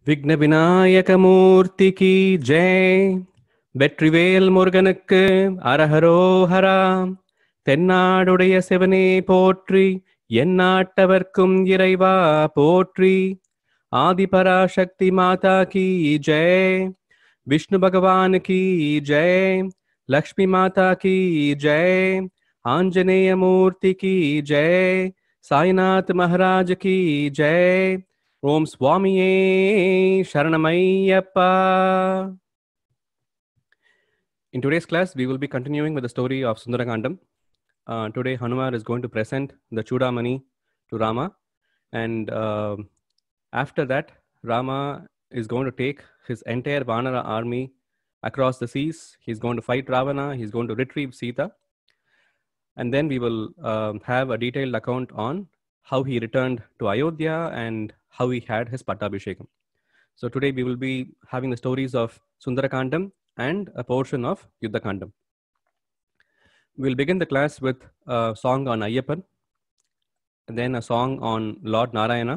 விக்ன விநாயக மூர்த்திக்கு ஜெய். வெற்றிவேல் முருகனுக்கு அரஹரோஹரா. தென்னாடுடைய சிவனே போற்றி, எந்நாட்டவர்க்கும் இறைவா போற்றி. ஆதிபராசக்தி மாதா கி ஜெய். விஷ்ணு பகவான் கி ஜெய். லக்ஷ்மி மாதா கி ஜெய். ஆஞ்சநேய மூர்த்தி கி ஜெய். சாய்நாத் மகாராஜ் கி Jai. Om Swamiye Sharanamayappa. In today's class, we will be continuing with the story of Sundarakandam. Today, Hanuman is going to present the Chudamani to Rama. And after that, Rama is going to take his entire Vanara army across the seas. He's going to fight Ravana. He's going to retrieve Sita. And then we will have a detailed account on how he returned to Ayodhya and how he had his Pattabhishekam. So today we will be having the stories of Sundarakandam and a portion of Yuddhakandam. We'll begin the class with a song on Ayyappan, and then a song on Lord Narayana.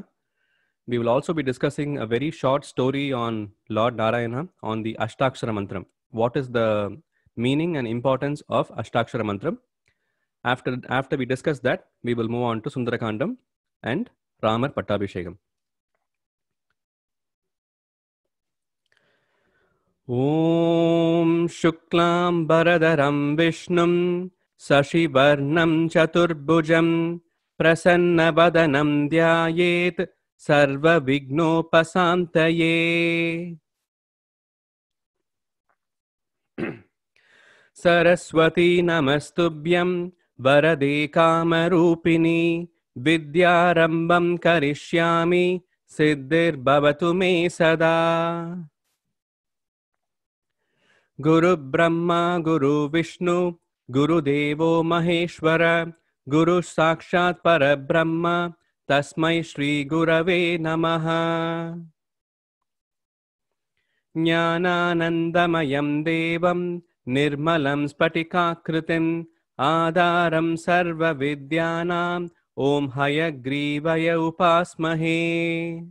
We will also be discussing a very short story on Lord Narayana on the Ashtakshara Mantram. What is the meaning and importance of Ashtakshara Mantram? After we discuss that, we will move on to Sundarakandam and Ramar Pattabhishekam. Om Shuklam Baradaram Vishnum Sashivarnam Chaturbhujam Prasanna Vadanam Dhyayet Sarva Vignopasantaye. Saraswati Namastubhyam Varade Kamarupini Vidyarambam Karishyami Siddhir Bhavatu Me Sada. Guru Brahma Guru Vishnu Guru Devo Maheshwara Guru Sakshat Parabrahma Tasmai Shri Gurave Namaha. Jnananandamayam Devam Nirmalam Spatikakritim Adaram Sarva Vidyanam Om Hayagrivaya Upasmahe.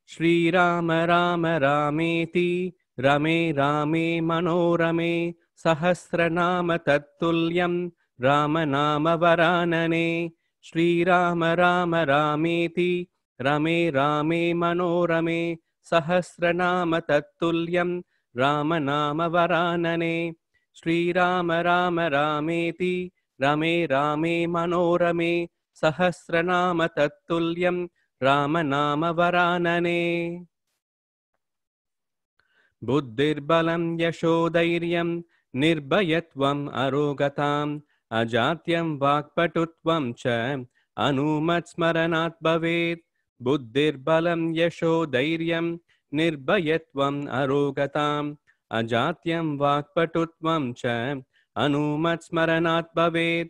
Shri Rama Rama Rameti Rame Rame Manorame Sahasranama Tattulyam Ramanama Varanane. Shri Rama Rama Rameti Rame Rame Manorame Sahasranama Tattulyam Ramanama Varanane. Shri Rama Rama Rameti Rame Rame Manorame Sahasranama Tattulyam Ramanama Varanane. Buddhir Balam Yashodairyam Nirbhayatvam Arogatam Ajatyam Vakpatutvam Cha Anumat Smaranat Bhavet. Buddhir Balam Yashodairyam Nirbhayatvam Arogatam Ajatyam Vakpatutvam Cha Anumat Smaranat Bhavet.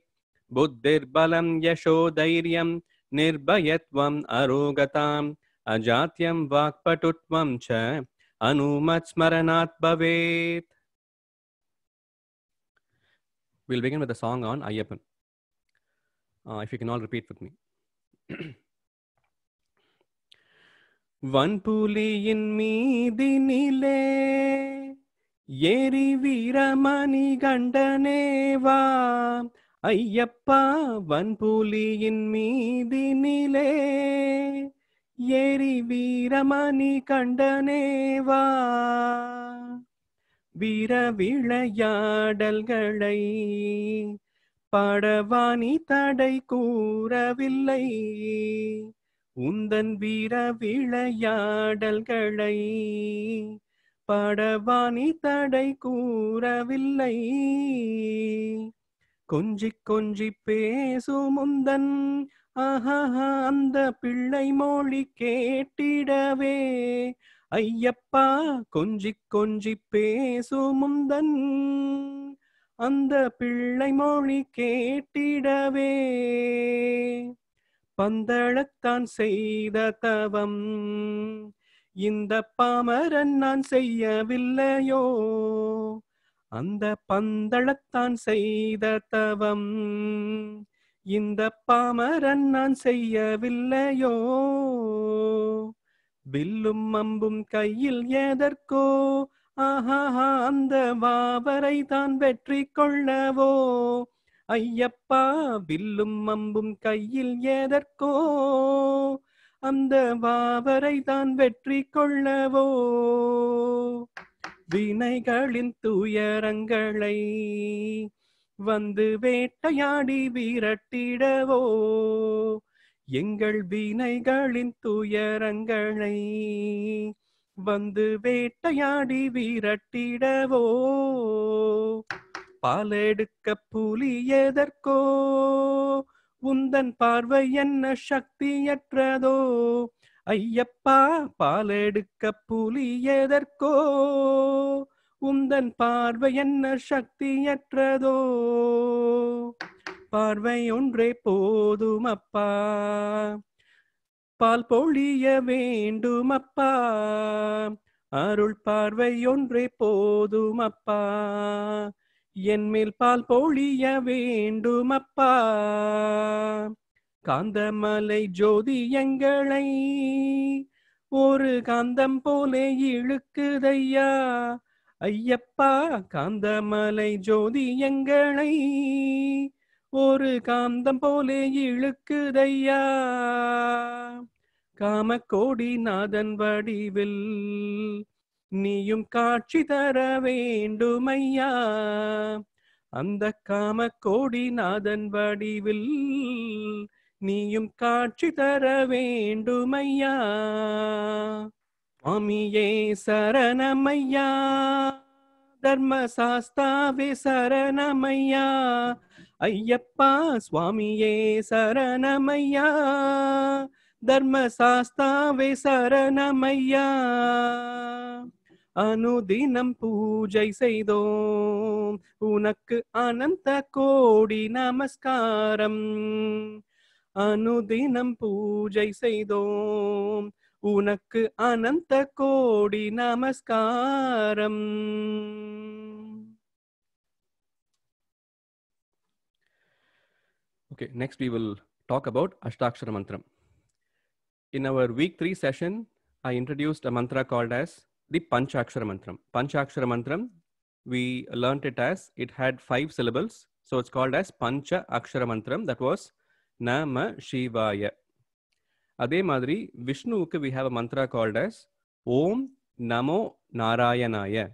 Buddhir Balam Yashodairyam Nirbhayatvam Arogatam Ajatyam Vakpatutvam Cha Anumat Smaranat Bhavet. We'll begin with a song on Ayyappan. If you can all repeat with me. Vanpuliyin meedinile Yeri Veeramani Gandaneva. Ayyappa Vanpuliyin meedinile Yeri Veeramani Gandaneva. வீர விளையாடல்களை பாடவானி தடை கூறவில்லை. உந்தன் வீர விளையாடல்களை பாடவானி தடை கூறவில்லை. கொஞ்சி கொஞ்சி பேசும் உந்தன் ஆஹா அந்த பிள்ளை மொழி கேட்டிடவே. ஐயப்பா கொஞ்சி கொஞ்சி பேசும் முந்தன் அந்த பிள்ளை மொழி கேட்டிடவே. பந்தளத்தான் செய்த தவம் இந்த பாமரன் நான் செய்யவில்லையோ. அந்த பந்தளத்தான் செய்த தவம் இந்த பாமரன் நான் செய்யவில்லையோ. வில்லும் அம்பும் கையில் எதற்கோ, ஆஹா அந்த வாவரை தான் வெற்றி கொள்ளவோ. ஐயப்பா வில்லும் அம்பும் கையில் எதற்கோ, அந்த வாவரை தான் வெற்றி கொள்ளவோ. வினைகளின் துயரங்களை வந்து வேட்டையாடி விரட்டிடவோ. எங்கள் வினைகளின் துயரங்களை வந்து வேட்டையாடி விரட்டிடவோ. பாலெடுக்க புலி எதற்கோ, உந்தன் பார்வை என்ன சக்தியற்றதோ. ஐயப்பா பாலெடுக்க புலி எதற்கோ, உந்தன் பார்வை என்ன சக்தியற்றதோ. பார்வை ஒன்றே போதுமப்பா, பால் பொழிய வேண்டுமப்பா. அருள் பார்வை ஒன்றே போதுமப்பா, என் மேல் பால் பொழிய வேண்டுமப்பா. காந்தமலை ஜோதி எங்களை ஒரு காந்தம் போலே இழுக்குதையா. ஐயப்பா காந்தமலை ஜோதி எங்களை ஒரு காந்தம் போலே இழுக்குதையா. காமக்கோடி நாதன் வடிவில் நீயும் காட்சி தர வேண்டுமையா. அந்த காமக்கோடி நாதன் வடிவில் நீயும் காட்சி தர வேண்டுமையா. சுவாமியே சரணமையா, தர்மசாஸ்தாவே சரணமையா. ஐயப்பா சுவாமியே சரணமையா, தர்மசாஸ்தாவே சரணமையா. அனுதினம் பூஜை செய்தோம் உனக்கு அனந்த கோடி நமஸ்காரம். அனுதினம் பூஜை செய்தோம் உனக்கு அனந்த கோடி நமஸ்காரம். Okay, next we will talk about Ashtakshara Mantram. In our week 3 session, I introduced a mantra called as the Panchakshara Mantram. Panchakshara Mantram, we learnt it as, it had 5 syllables. So it's called as Pancha Akshara Mantram. That was Nama Shivaya. Adhe madri, Vishnuvuku we have a mantra called as Om Namo Narayanaya.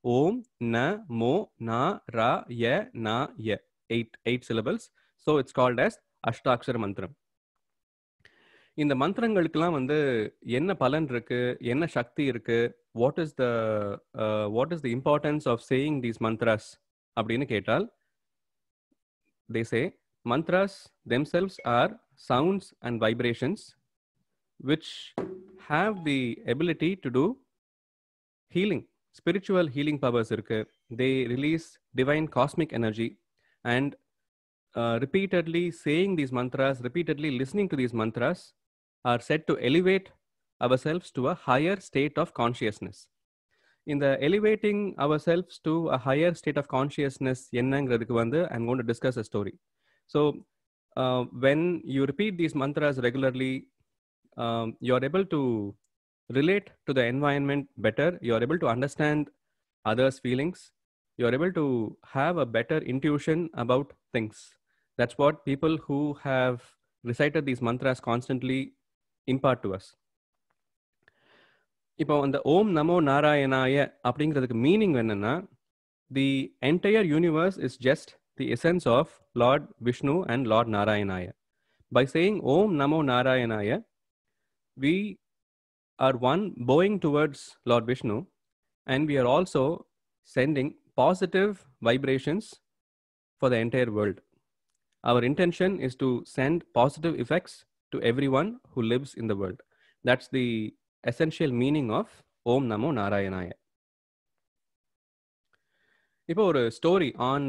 Om Namo Narayanaya. 8 syllables. So it's called as Ashtakshara Mantram. இந்த மந்திரங்களுக்கெல்லாம் வந்து என்ன பலன் இருக்கு, என்ன சக்தி இருக்கு, what is the importance of saying these mantras அப்படின்னு கேட்டால், they say mantras themselves are sounds and vibrations which have the ability to do healing, spiritual healing powers இருக்கு. They release divine cosmic energy, and repeatedly saying these mantras, repeatedly listening to these mantras are said to elevate ourselves to a higher state of consciousness. In the elevating ourselves to a higher state of consciousness ennangradhukku vandu I'm going to discuss a story. So when you repeat these mantras regularly, you are able to relate to the environment better, you are able to understand others' feelings, you are able to have a better intuition about things. That's what people who have recited these mantras constantly impart to us. இப்போ அந்த ஓம் நமோ நாராயணாய அப்படிங்கிறதுக்கு meaning என்னன்னா, the entire universe is just the essence of Lord Vishnu and Lord Narayanaya. By saying Om Namo Narayanaya, we are one bowing towards Lord Vishnu, and we are also sending positive vibrations for the entire world. Our intention is to send positive effects to everyone who lives in the world. That's the essential meaning of Om Namo Narayanaya. இப்போ ஒரு story on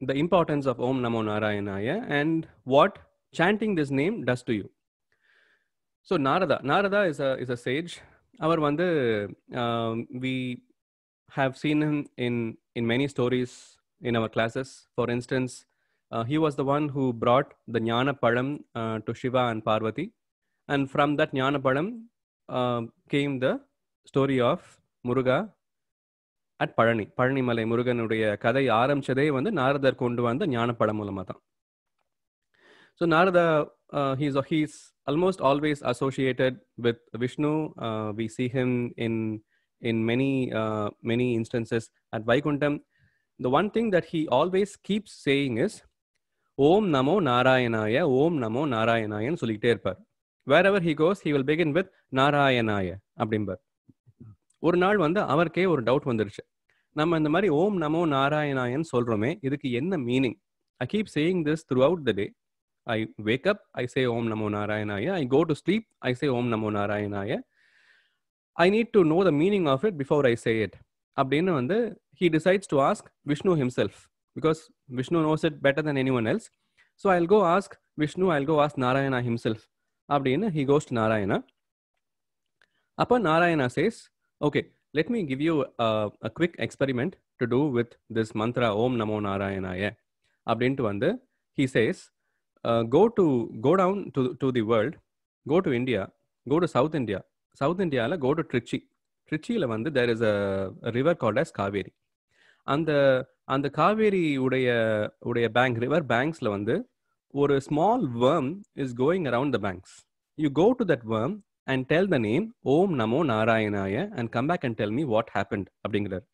the importance of Om Namo Narayanaya and what chanting this name does to you. So Narada is a sage. அவர் வந்து we have seen him in many stories in our classes. For instance, he was the one who brought the Jnana Palam to Shiva and Parvati, and from that Jnana Palam came the story of Muruga at Palani. Palanimalai Muruganuடைய கதை ஆரம்பிச்சதே வந்து நாரதர் கொண்டு வந்த ஞானப்படம் மூலமா தான். So Narada, he's almost always associated with Vishnu. We see him in many instances at Vaikuntham. The one thing that he always keeps saying is Om Namo Narayanaya, Om Namo Narayanaya ன்னு சொல்லிட்டே இருப்பார். Wherever he goes, he will begin with Narayanaya அப்படிம்பார். ஒரு நாள் வந்து அவருக்கே ஒரு doubt வந்துருச்சு. நம்ம இந்த மாதிரி ஓம் நமோ நாராயணாயன்னு சொல்றோமே, இதுக்கு என்ன meaning? I keep saying this throughout the day. I wake up, I say Om Namo Narayanaya. I go to sleep, I say Om Namo Narayanaya. I need to know the meaning of it before I say it. அப்படின்னு வந்து he decides to ask Vishnu himself, because Vishnu knows it better than anyone else. So I'll go ask Vishnu, I'll go ask Narayana himself. அப்படின்னு he goes to Narayana. அப்போ Narayana says, okay, let me give you a quick experiment to do with this mantra Om Namo Narayanaya. அப்படின்ட்டு வந்து he says, go down to the world, go to India, go to South India. South India la go to Trichy. Trichy la vandu there is a river called as Kaveri. And the Kaveri udaya bank, river banks la vandu or a small worm is going around the banks. You go to that worm and tell the name Om Namo Narayanaya and come back and tell me what happened அப்படிங்கிறார்.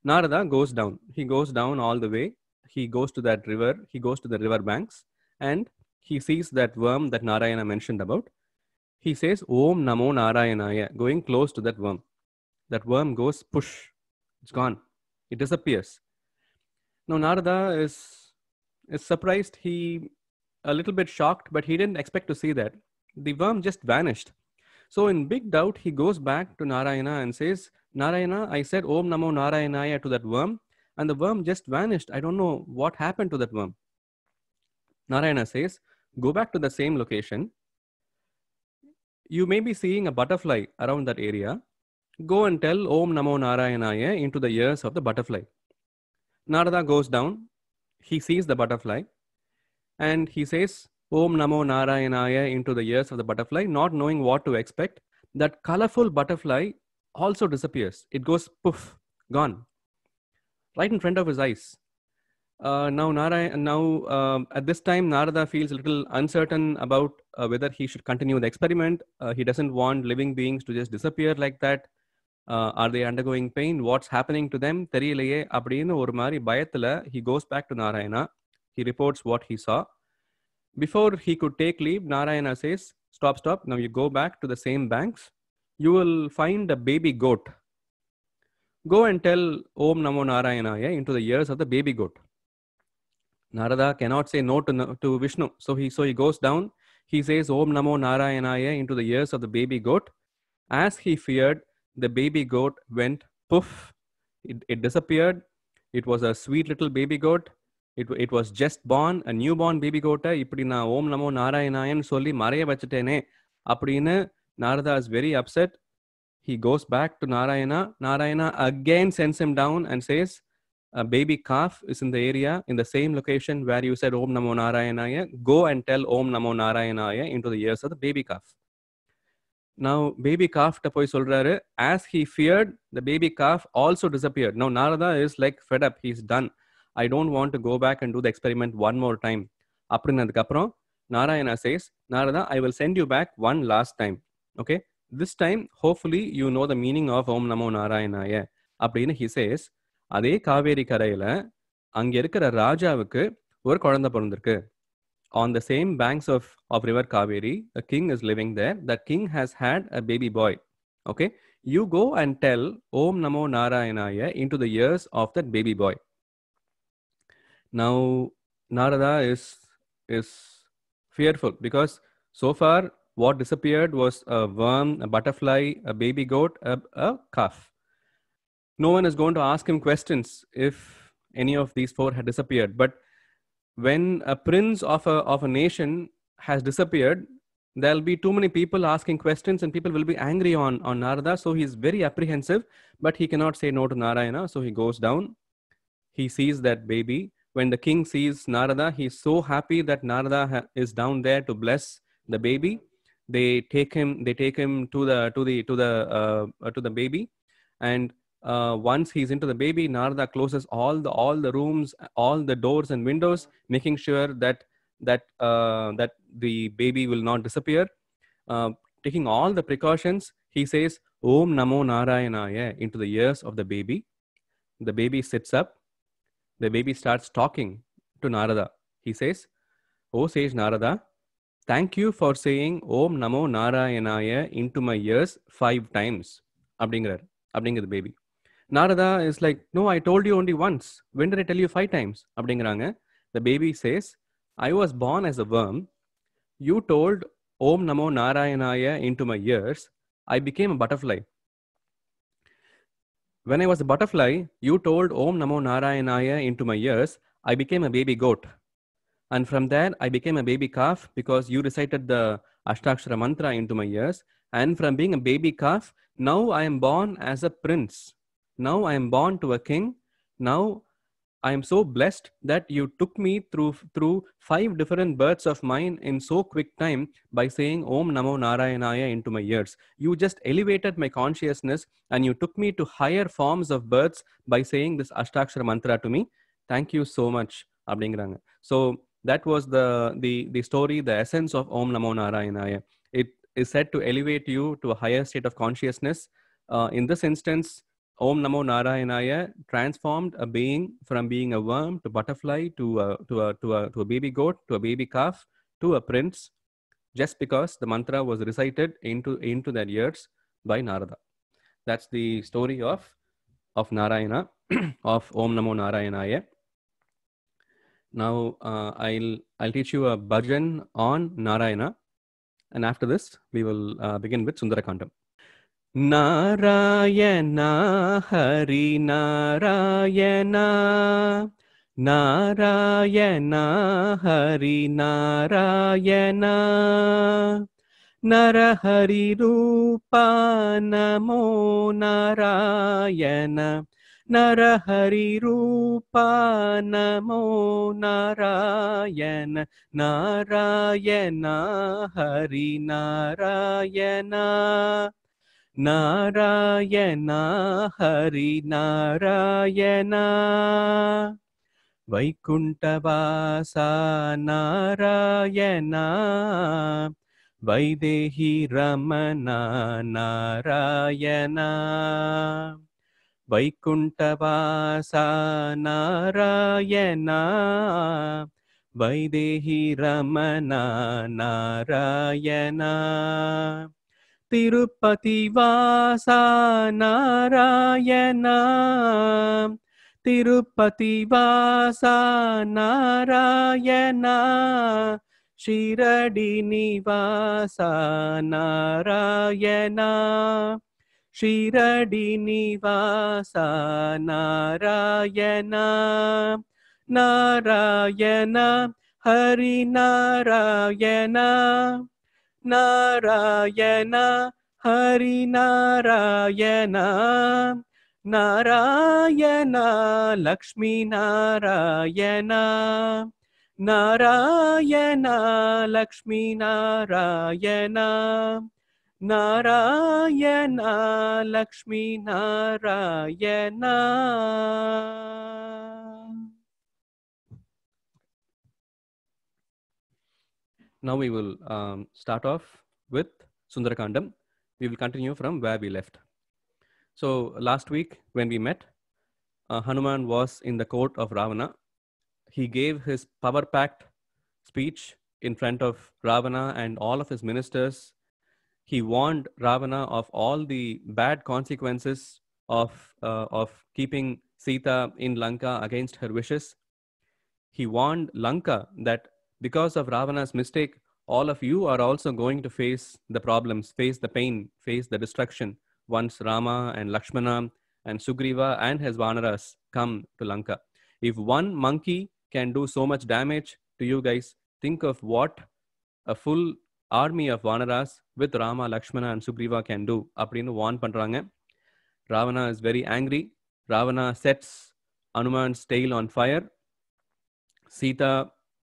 Narada goes down. He goes down all the way. He goes to that river. He goes to the river banks. And he sees that worm that Narayana mentioned about. He says, Om Namo Narayanaya, going close to that worm. That worm goes, push. It's gone. It disappears. Now Narada is surprised. He a little bit shocked, but he didn't expect to see that. The worm just vanished. So in big doubt, he goes back to Narayana and says, Narayana, I said Om Namo Narayanaya to that worm, and the worm just vanished. I don't know what happened to that worm. Narayana says, go back to the same location. You may be seeing a butterfly around that area. Go and tell Om Namo Narayanaya into the ears of the butterfly. Narada goes down. He sees the butterfly. And he says, Om Namo Narayanaya into the ears of the butterfly, not knowing what to expect. That colorful butterfly also disappears. It goes poof, gone. Right in front of his eyes. Now at this time, Narada feels a little uncertain about whether he should continue the experiment. He doesn't want living beings to just disappear like that. Are they undergoing pain? What's happening to them? Theriyalaye அப்படினு ஒரு மாதிரி பயத்துல he goes back to Narayana. He reports what he saw. Before he could take leave, Narayana says, stop. Now you go back to the same banks. You will find a baby goat. Go and tell Om Namo Narayanaya into the ears of the baby goat. Narada cannot say no to Vishnu. So he goes down. He says Om Namo Narayanaya into the ears of the baby goat. As he feared, the baby goat went poof. It disappeared. It was a sweet little baby goat. It was just born, a newborn baby goat. இப்படி நான் Om Namo Narayanaya சொல்லி மறைய வச்சிட்டேனே அப்படின்னு Narada is very upset. He goes back to Narayana. Narayana again sends him down and says, a baby calf is in the area, in the same location where you said Om Namo Narayanaya. Go and tell Om Namo Narayanaya into the ears of the baby calf. Now, baby calf ta poi solraru, as he feared, the baby calf also disappeared. Now, Narada is like fed up. He's done. I don't want to go back and do the experiment one more time. Aprinadukaprom, Narayana says, Narada, I will send you back one last time. Okay? This time, hopefully, you know the meaning of Om Namo Narayanaya. Aprinu he says, அதே காவேரி கரையில அங்க இருக்கிற ராஜாவுக்கு ஒரு குழந்தை பிறந்திருக்கு. On the same banks of river Kaveri, a king is living there. That king has had a baby boy. Okay, you go and tell Om Namo Narayanaya into the ears of that baby boy. Now Narada is fearful because so far what disappeared was a worm, a butterfly, a baby goat, a calf. No one is going to ask him questions if any of these four had disappeared. But when a prince of a nation has disappeared, there'll be too many people asking questions and people will be angry on Narada. So he's very apprehensive, but he cannot say no to Narayana. So he goes down. He sees that baby. When the king sees Narada, he's so happy that Narada is down there to bless the baby. They take him to the baby, and once he's into the baby, Narada closes all the rooms, all the doors and windows, making sure that the baby will not disappear. Taking all the precautions, he says Om Namo Narayanaya into the ears of the baby. The baby sits up. The baby starts talking to Narada. He says, "Oh sage Narada, thank you for saying Om Namo Narayanaya into my ears 5 times." அப்படிங்கிற baby. Narada is like, "No, I told you only once. When did I tell you 5 times?" அப்படிங்கிறாங்க. The baby says, "I was born as a worm. You told Om Namo Narayanaya into my ears. I became a butterfly. When I was a butterfly, you told Om Namo Narayanaya into my ears. I became a baby goat. And from there, I became a baby calf because you recited the Ashtakshara mantra into my ears. And from being a baby calf, now I am born as a prince. Now I am born to a king. Now I am so blessed that you took me through 5 different births of mine in so quick time by saying Om Namo Narayanaya into my ears. You just elevated my consciousness and you took me to higher forms of births by saying this Ashtakshara mantra to me. Thank you so much." அப்படிங்கிறாங்க. So that was the story, the essence of Om Namo Narayanaya. It is said to elevate you to a higher state of consciousness. In this instance, Om Namo Narayanaya transformed a being from being a worm to butterfly to a baby goat to a baby calf to a prince, just because the mantra was recited into their ears by Narada. That's the story of Narayana, of Om Namo Narayanaya. Now I'll teach you a bhajan on Narayana, and after this we will begin with Sundarakandam. Narayana Hari Narayana, Narayana Hari Narayana, Narahari Rupa Namo Narayana, Narahari Rupa Namo Narayana, Narayana Hari Narayana, Narayana Hari Narayana, Vaikuntavasa Narayana, Vaidehi Ramana Narayana, Vaikuntavasa Narayana, Vaidehi Ramana Narayana, Tirupati Vasa Narayana, Tirupati Vasa Narayana, Shiradi Nivasa Narayana, Shiradi Nivasa Narayana, Narayana Hari Narayana, Narayana Hari Narayana, Narayana Lakshmi Narayana, Narayana Lakshmi Narayana, Narayana Lakshmi Narayana. Now we will start off with Sundarakandam. We will continue from where we left. So last week when we met, Hanuman was in the court of Ravana. He gave his power-packed speech in front of Ravana and all of his ministers. He warned Ravana of all the bad consequences of keeping Sita in Lanka against her wishes. He warned Lanka that because of Ravana's mistake, all of you are also going to face the problems, face the pain, face the destruction once Rama and Lakshmana and Sugriva and his Vanaras come to Lanka. If one monkey can do so much damage to you guys, think of what a full army of Vanaras with Rama, Lakshmana and Sugriva can do. Appadinu warn pandranga. Ravana is very angry. Ravana sets Hanuman's tail on fire. Sita,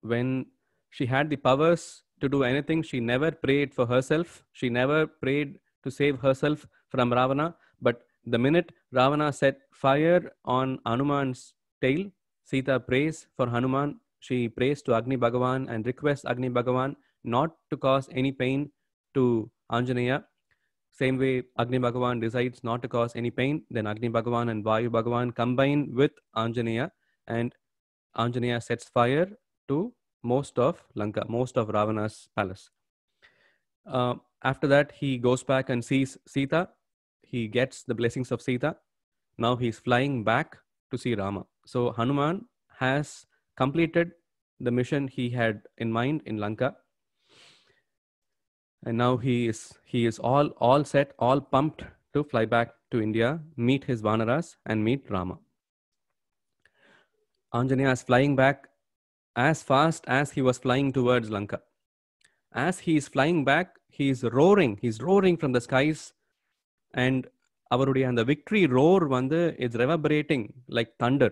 when she had the powers to do anything. She never prayed for herself. She never prayed to save herself from Ravana. But the minute Ravana set fire on Hanuman's tail, Sita prays for Hanuman. She prays to Agni Bhagavan and requests Agni Bhagavan not to cause any pain to Anjaneya. Same way Agni Bhagavan decides not to cause any pain, then Agni Bhagavan and Vayu Bhagavan combine with Anjaneya, and Anjaneya sets fire to most of Lanka, most of Ravana's palace. After that, he goes back and sees Sita. He gets the blessings of Sita. Now he's flying back to see Rama. So Hanuman has completed the mission he had in mind in Lanka. And now he is all set, all pumped to fly back to India, meet his Vanaras and meet Rama. Anjaneya is flying back as fast as he was flying towards Lanka. As he is flying back, he's roaring from the skies, and the victory roar is reverberating like thunder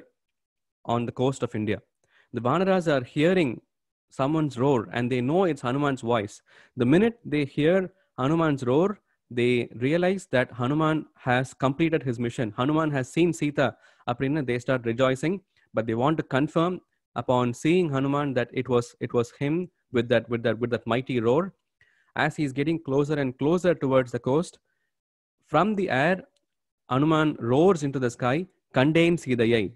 on the coast of India. The Vanaras are hearing someone's roar and they know it's Hanuman's voice. The minute they hear Hanuman's roar, they realize that Hanuman has completed his mission. Hanuman has seen Sita. They start rejoicing, but they want to confirm upon seeing Hanuman that it was him with that mighty roar. As he's getting closer and closer towards the coast, from the air, Hanuman roars into the sky, "Kandain Sidayai."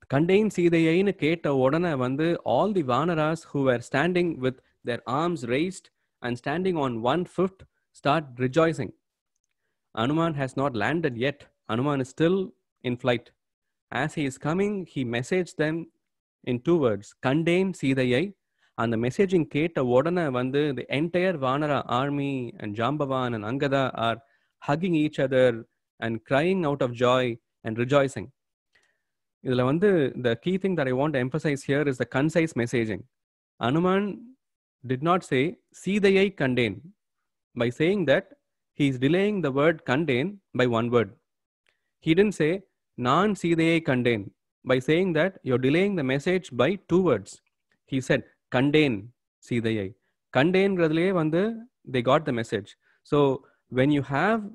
Kandain Sidayai keta odana all the Vanaras who were standing with their arms raised and standing on 1 foot start rejoicing. Hanuman has not landed yet. Hanuman is still in flight. As he is coming, he messaged them in 2 words, "Kandain Sidayai." And the messaging keta odana the entire Vanara army and Jambavan and Angada are hugging each other and crying out of joy and rejoicing. The key thing that I want to emphasize here is the concise messaging. Hanuman did not say Sidayai Kandain. By saying that, he is delaying the word Kandain by 1 word. He didn't say Nan Sidayai Kandain. By saying that, you're delaying the message by 2 words. He said Kandain Sidayai. Kandain gradle they got the message. So when you have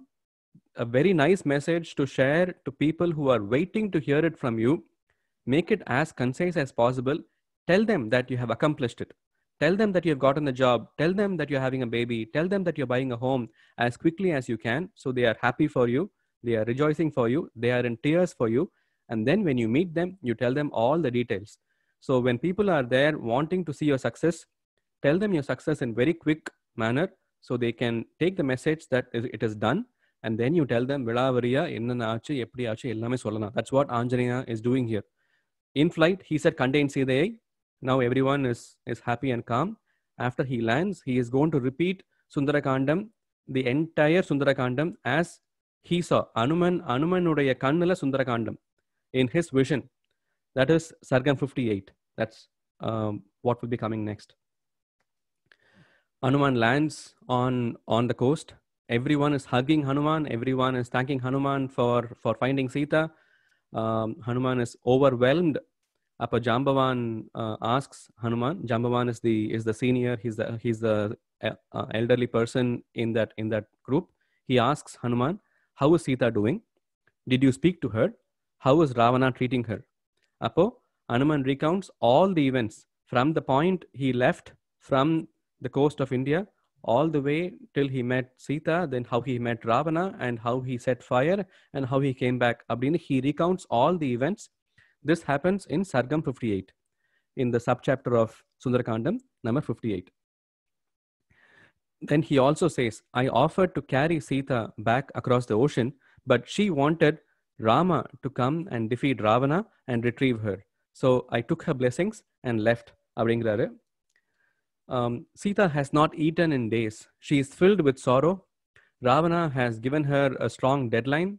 a very nice message to share to people who are waiting to hear it from you, make it as concise as possible. Tell them that you have accomplished it. Tell them that you have gotten the job. Tell them that you're having a baby. Tell them that you're buying a home as quickly as you can. So they are happy for you. They are rejoicing for you. They are in tears for you. And then when you meet them, you tell them all the details. So when people are there wanting to see your success, tell them your success in very quick manner so they can take the message that it is done. And then you tell them, that's what Anjaneya is doing here. In flight, he said, "Kandain Sidayai." Now everyone is happy and calm. After he lands, he is going to repeat Sundarakandam, the entire Sundarakandam, as he saw. Anumanudaya kannala Sundarakandam in his vision. That is Sargam 58. That's what will be coming next. Hanuman lands on the coast. Everyone is hugging Hanuman. Everyone is thanking Hanuman for finding Sita. Hanuman is overwhelmed. Appa Jambavan asks Hanuman. Jambavan is the senior. He's the elderly person in that group. He asks Hanuman, "How is Sita doing? Did you speak to her? How is Ravana treating her?" Appo Hanuman recounts all the events from the point he left from the coast of India all the way till he met Sita, then how he met Ravana and how he set fire and how he came back. He recounts all the events. This happens in Sargam 58, in the subchapter of Sundarakandam, number 58. Then he also says, "I offered to carry Sita back across the ocean, but she wanted Rama to come and defeat Ravana and retrieve her. So I took her blessings and left." Sita has not eaten in days. She is filled with sorrow. Ravana has given her a strong deadline.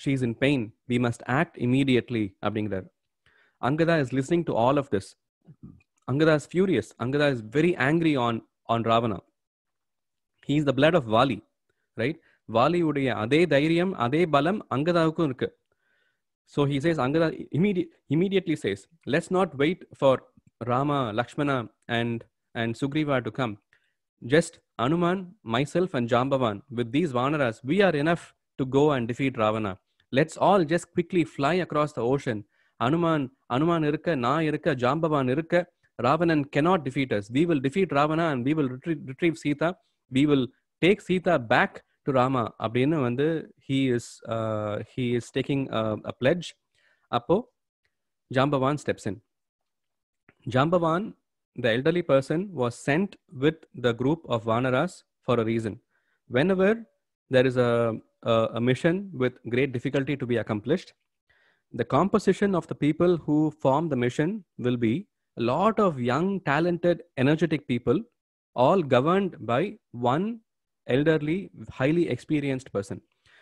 She is in pain. We must act immediately. Angada is listening to all of this. Angada is furious. Angada is very angry on Ravana. He is the blood of Vali, right? Vali udiya ade dhairiyam, ade balam Angadavukku irukku. So he says, Angada immediately says, "Let's not wait for Rama, Lakshmana, and Sugriva to come. Just Hanuman, myself, and Jambavan, with these Vanaras, we are enough to go and defeat Ravana. Let's all just quickly fly across the ocean. Hanuman irukka, na irukka, Jambavan irukka. Ravanan cannot defeat us. We will defeat Ravana and we will retrieve Sita. We will take Sita back to Rama. Abdina vandu he is taking a pledge. Appo Jambavan steps in. Jambavan, the elderly person, was sent with the group of Vanaras for a reason. Whenever there is a mission with great difficulty to be accomplished, the composition of the people who form the mission will be a lot of young, talented, energetic people, all governed by one elderly, highly experienced person.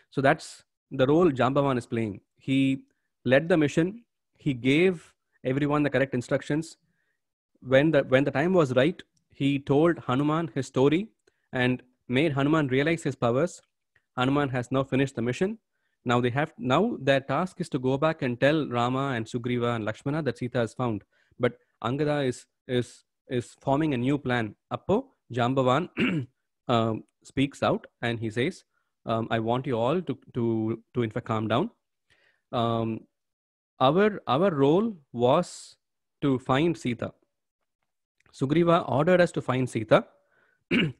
So that's the role Jambavan is playing. He led the mission. He gave everyone the correct instructions. When the time was right, he told Hanuman his story and made Hanuman realize his powers. Hanuman has now finished the mission. Now their task is to go back and tell Rama and Sugriva and Lakshmana that Sita is found. But Angada is forming a new plan. Appo Jambavan speaks out and he says, I want you all to in fact calm down. Our role was to find Sita. Sugriva ordered us to find Sita.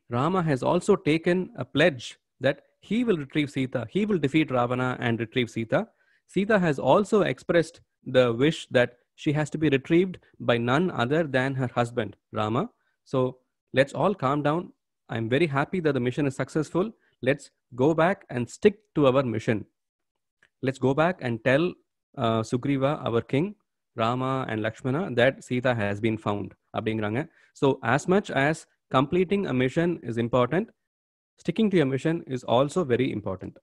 Rama has also taken a pledge that he will retrieve Sita. He will defeat Ravana and retrieve Sita. Sita has also expressed the wish that she has to be retrieved by none other than her husband, Rama. So let's all calm down. I'm very happy that the mission is successful. Let's go back and stick to our mission. Let's go back and tell Sugriva, our king, Rama and Lakshmana, that Sita has been found. So as much as completing a mission is important, sticking to your mission is also very important.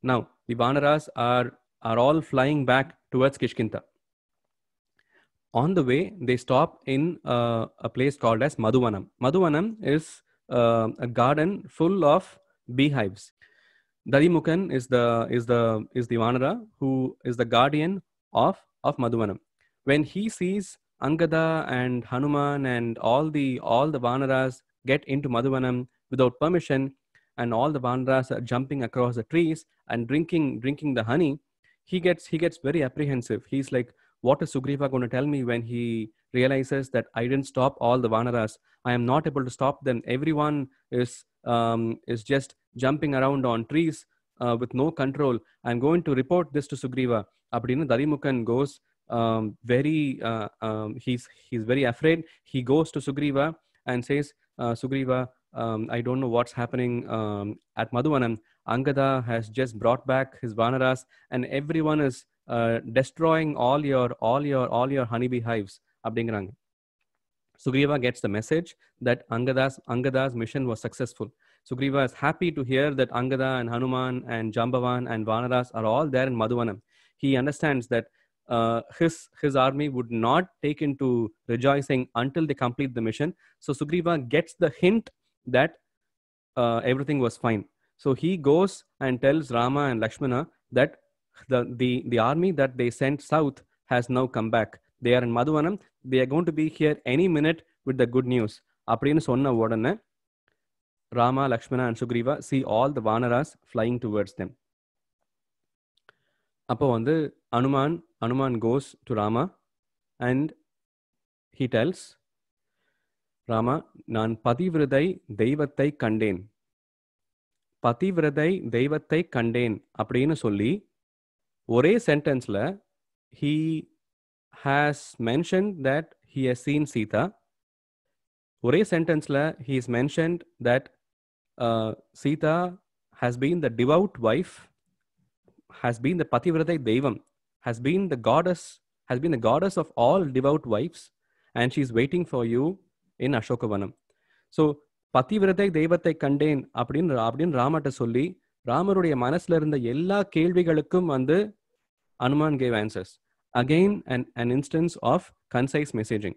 Now, the Vanaras are all flying back towards Kishkinta. On the way, they stop in a place called as Madhuvanam. Madhuvanam is a garden full of beehives. Dadimukhan is the Vanara who is the guardian of Madhuvanam. When he sees Angada and Hanuman and all the Vanaras get into Madhuvanam without permission, and all the Vanaras are jumping across the trees and drinking the honey, he gets very apprehensive. He's like, what is Sugriva going to tell me when he realizes that I didn't stop all the Vanaras? I am not able to stop them. Everyone is just jumping around on trees with no control. I'm going to report this to Sugriva. Abdina Dadimukhan goes he's very afraid. He goes to Sugriva and says, Sugriva, I don't know what's happening at Madhuvanam. Angada has just brought back his Vanaras and everyone is destroying all your honeybee hives. Abdingrang. Sugriva gets the message that Angada's mission was successful. Sugriva is happy to hear that Angada and Hanuman and Jambavan and Vanaras are all there in Madhuvanam. He understands that his army would not take into rejoicing until they complete the mission. So Sugriva gets the hint that everything was fine. So he goes and tells Rama and Lakshmana that the army that they sent south has now come back. They are in Madhuvanam. They are going to be here any minute with the good news. Appadinu sonna odane Rama, Lakshmana and Sugriva see all the Vanaras flying towards them. Appo vandu Hanuman goes to Rama and he tells Rama, Naan Pativradai Deivattai Kandeen. Pativradai Deivattai Kandeen அப்படின்னு சொல்லி ஒரே சென்டென்ஸ்ல he has mentioned that he has seen Sita. ஒரே சென்டென்ஸ்ல he has mentioned that Sita has been the devout wife, has been the Pativradai Devam, has been the goddess of all devout wives, and she's waiting for you in Ashokavanam. So Pativradai Devathai Kandeen அப்படின்னு ராமட்ட சொல்லி ராமருடைய மனசுல இருந்த எல்லா கேள்விகளுக்கும் வந்து Hanuman gave answers. Again, an instance of concise messaging.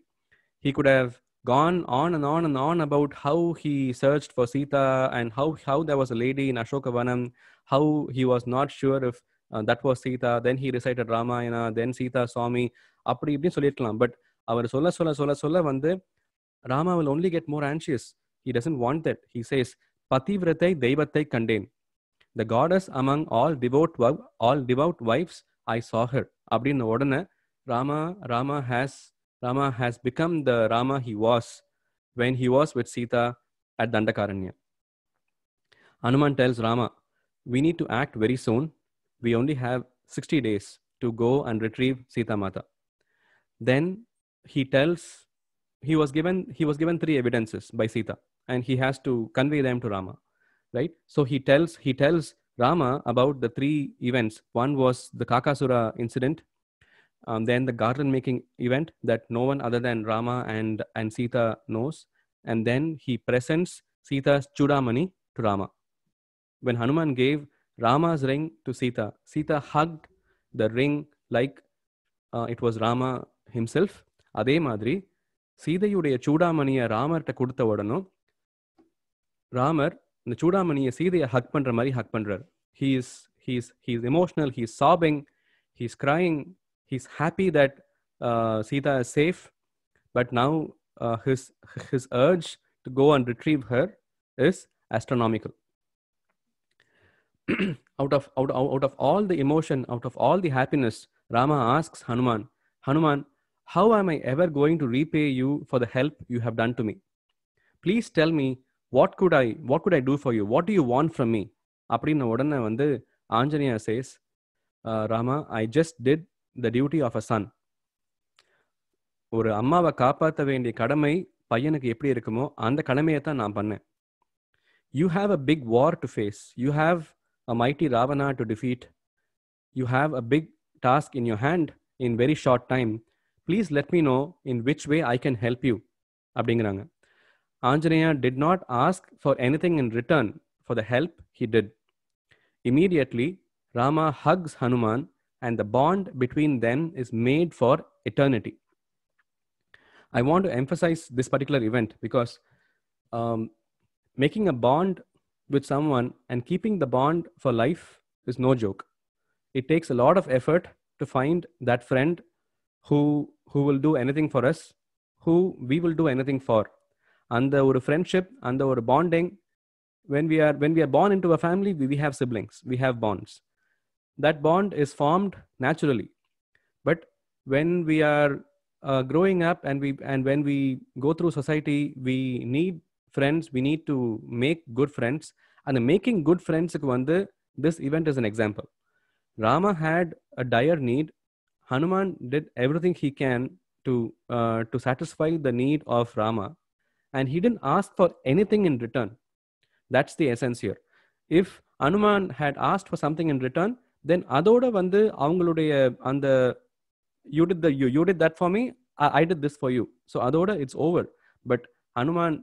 He could have gone on and on and on about how he searched for Sita and how there was a lady in Ashokavanam, how he was not sure if that was Sita. Then he recited Ramayana, then Sita saw me. அப்படி இப்படின்னு சொல்லியிருக்கலாம். But அவர் சொல்ல வந்து Rama will only get more anxious. He doesn't want that. He says, Pativratai Devatai Kanden. The goddess among all devout wives, I saw her. Abdin odana, Rama has become the Rama he was when he was with Sita at Dandakaranya. Hanuman tells Rama, we need to act very soon. We only have 60 days to go and retrieve Sita Mata. Then he was given 3 evidences by Sita, and he has to convey them to Rama, right? So he tells Rama about the 3 events. One was the Kakasura incident, then the garland making event that no one other than Rama and Sita knows, and then he presents Sita's Chudamani to Rama. When Hanuman gave Rama's ring to Sita, Sita hugged the ring like it was Rama himself. அதே மாதிரி சீதையுடைய சூடாமணியை ராமர்கிட்ட கொடுத்த உடனும் ராமர் இந்த சூடாமணியை சீதையை ஹக் பண்ற மாதிரி ஹக் பண்றாரு. He is emotional, he is sobbing, he is crying, he is happy that Sita is safe, but now his urge to go and retrieve her is astronomical. Out of all the emotion, out of all the happiness, Rama asks Hanuman, how am I ever going to repay you for the help you have done to me? Please tell me, what could I do for you? What do you want from me? அப்படின்ன உடனே வந்து Anjaneya says, Rama, I just did the duty of a son. ஒரு அம்மாவை காப்பாற்ற வேண்டிய கடமை பையனுக்கு எப்படி இருக்குமோ அந்த கடமையை தான் நான் பண்ணேன். You have a big war to face. You have a mighty Ravana to defeat. You have a big task in your hand in very short time. Please let me know in which way I can help you. அப்படிங்கிறாங்க. Anjaneya did not ask for anything in return for the help he did. Immediately, Rama hugs Hanuman and the bond between them is made for eternity. I want to emphasize this particular event because making a bond with someone and keeping the bond for life is no joke. It takes a lot of effort to find that friend who will do anything for us, who we will do anything for. And the friendship and the bonding, when we are born into a family, we have siblings, we have bonds. That bond is formed naturally. But when we are growing up and when we go through society, we need friends, we need to make good friends. And making good friends, this event is an example. Rama had a dire need. Hanuman did everything he can to satisfy the need of Rama, and he didn't ask for anything in return. That's the essence here. If Hanuman had asked for something in return, then adoda vandu avangaludaiya and you did that for me, I did this for you. So adoda it's over. But Hanuman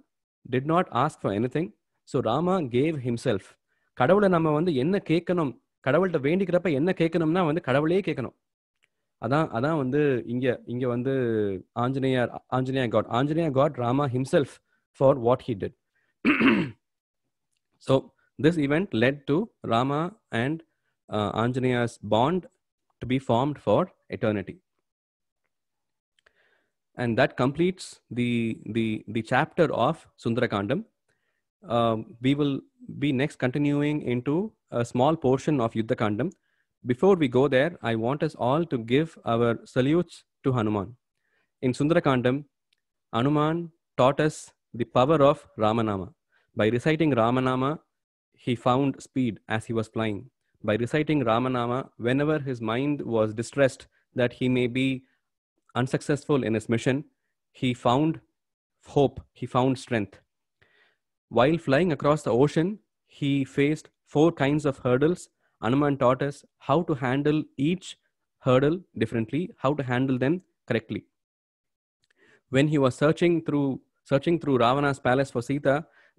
did not ask for anything. So Rama gave himself. கடவுளை நம்ம வந்து என்ன கேட்கணும், கடவுள்கிட்ட வேண்டிக்கிறப்ப என்ன கேட்கணும்னா வந்து கடவுளே கேட்கணும். அதான் வந்து இங்க வந்து Anjaneya got Rama himself for what he did. So this event led to Rama and Anjaneya's bond to be formed for eternity. And that completes the chapter of Sundarakandam. We will be next continuing into a small portion of Yuddhakandam. Before we go there, I want us all to give our salutes to Hanuman. In Sundarakandam, Hanuman taught us the power of Ramanama. By reciting Ramanama, he found speed as he was flying. By reciting Ramanama, whenever his mind was distressed that he may be unsuccessful in his mission, he found hope, he found strength. While flying across the ocean, he faced 4 kinds of hurdles. Hanuman taught us how to handle each hurdle differently, how to handle them correctly. When he was searching through Ravana's palace for Sita,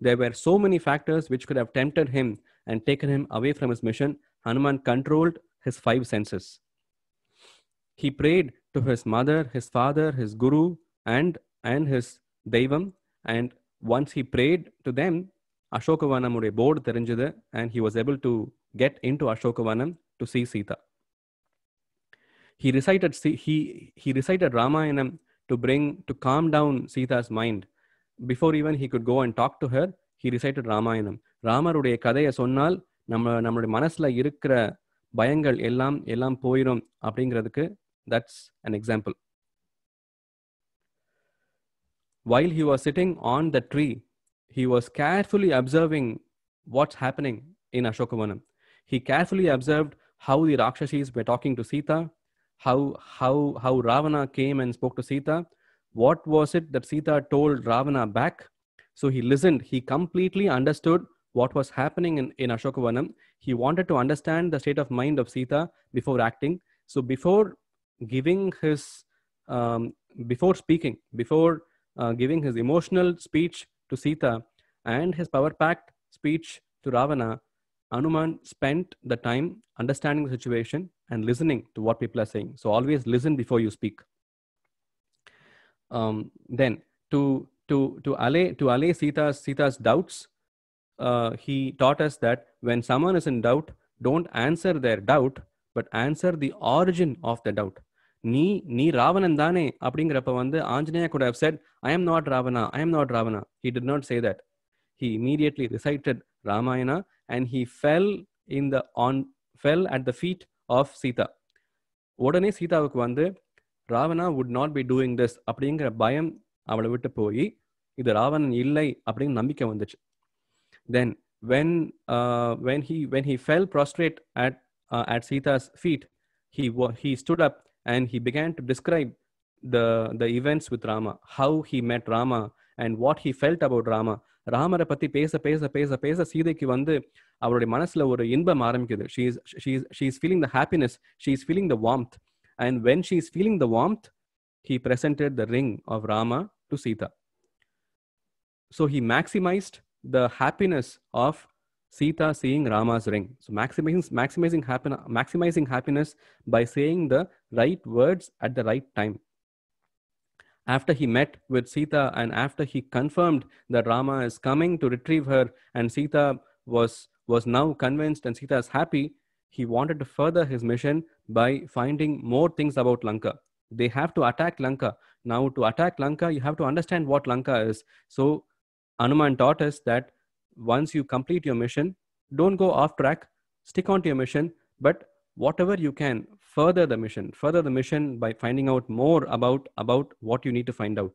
there were so many factors which could have tempted him and taken him away from his mission. Hanuman controlled his 5 senses. He prayed to his mother, his father, his guru, and his Deivam. And once he prayed to them, Ashokavanam ude board therinjadu, and he was able to get into Ashokavanam to see Sita. He recited Ramayanam to calm down Sita's mind. Before even he could go and talk to her, he recited Ramayanam. ராமருடைய கதையை சொன்னால் நம்மளுடைய மனசுல இருக்கிற பயங்கள் எல்லாம் போயிடும் அப்படிங்கிறதுக்கு that's an example. While he was sitting on the tree, he was carefully observing what's happening in Ashokavanam. He carefully observed how the Rakshashis were talking to Sita, how Ravana came and spoke to Sita. What was it that Sita told Ravana back? So he listened. He completely understood what was happening in Ashokavanam. He wanted to understand the state of mind of Sita before acting. So before giving his, before speaking, before giving his emotional speech to Sita and his power-packed speech to Ravana, Hanuman spent the time understanding the situation and listening to what people are saying. So always listen before you speak. Then to allay Sita's doubts, he taught us that when someone is in doubt, don't answer their doubt, but answer the origin of the doubt. நீ ராவணன் தானே அப்படிங்கிறப்ப வந்து Anjaneya could have said, I am not Ravana, I am not Ravana. He did not say that. He immediately recited Ramayana and he fell at the feet of Sita. உடனே சீதாவுக்கு வந்து Ravana would not be doing this அப்படிங்கிற பயம் அவளை விட்டு போய் இது ராவணன் இல்லை அப்படின்னு நம்பிக்கை வந்துச்சு. Then when he fell prostrate at Sita's feet, he stood up and he began to describe the events with Rama, how he met Rama and what he felt about Rama. ராமரை பத்தி பேச சீதைக்கு வந்து அவருடைய மனசுல ஒரு இன்பம் ஆரம்பிக்குது. She is feeling the happiness, she is feeling the warmth, and when she is feeling the warmth, he presented the ring of Rama to Sita. So he maximized the happiness of Sita seeing Rama's ring. So maximizing happiness by saying the right words at the right time. After he met with Sita and after he confirmed that Rama is coming to retrieve her and Sita was now convinced and Sita is happy, he wanted to further his mission by finding more things about Lanka. They have to attack Lanka. Now to attack Lanka, you have to understand what Lanka is. So Hanuman taught us that once you complete your mission, don't go off track, stick on to your mission, but whatever you can, further the mission by finding out more about what you need to find out.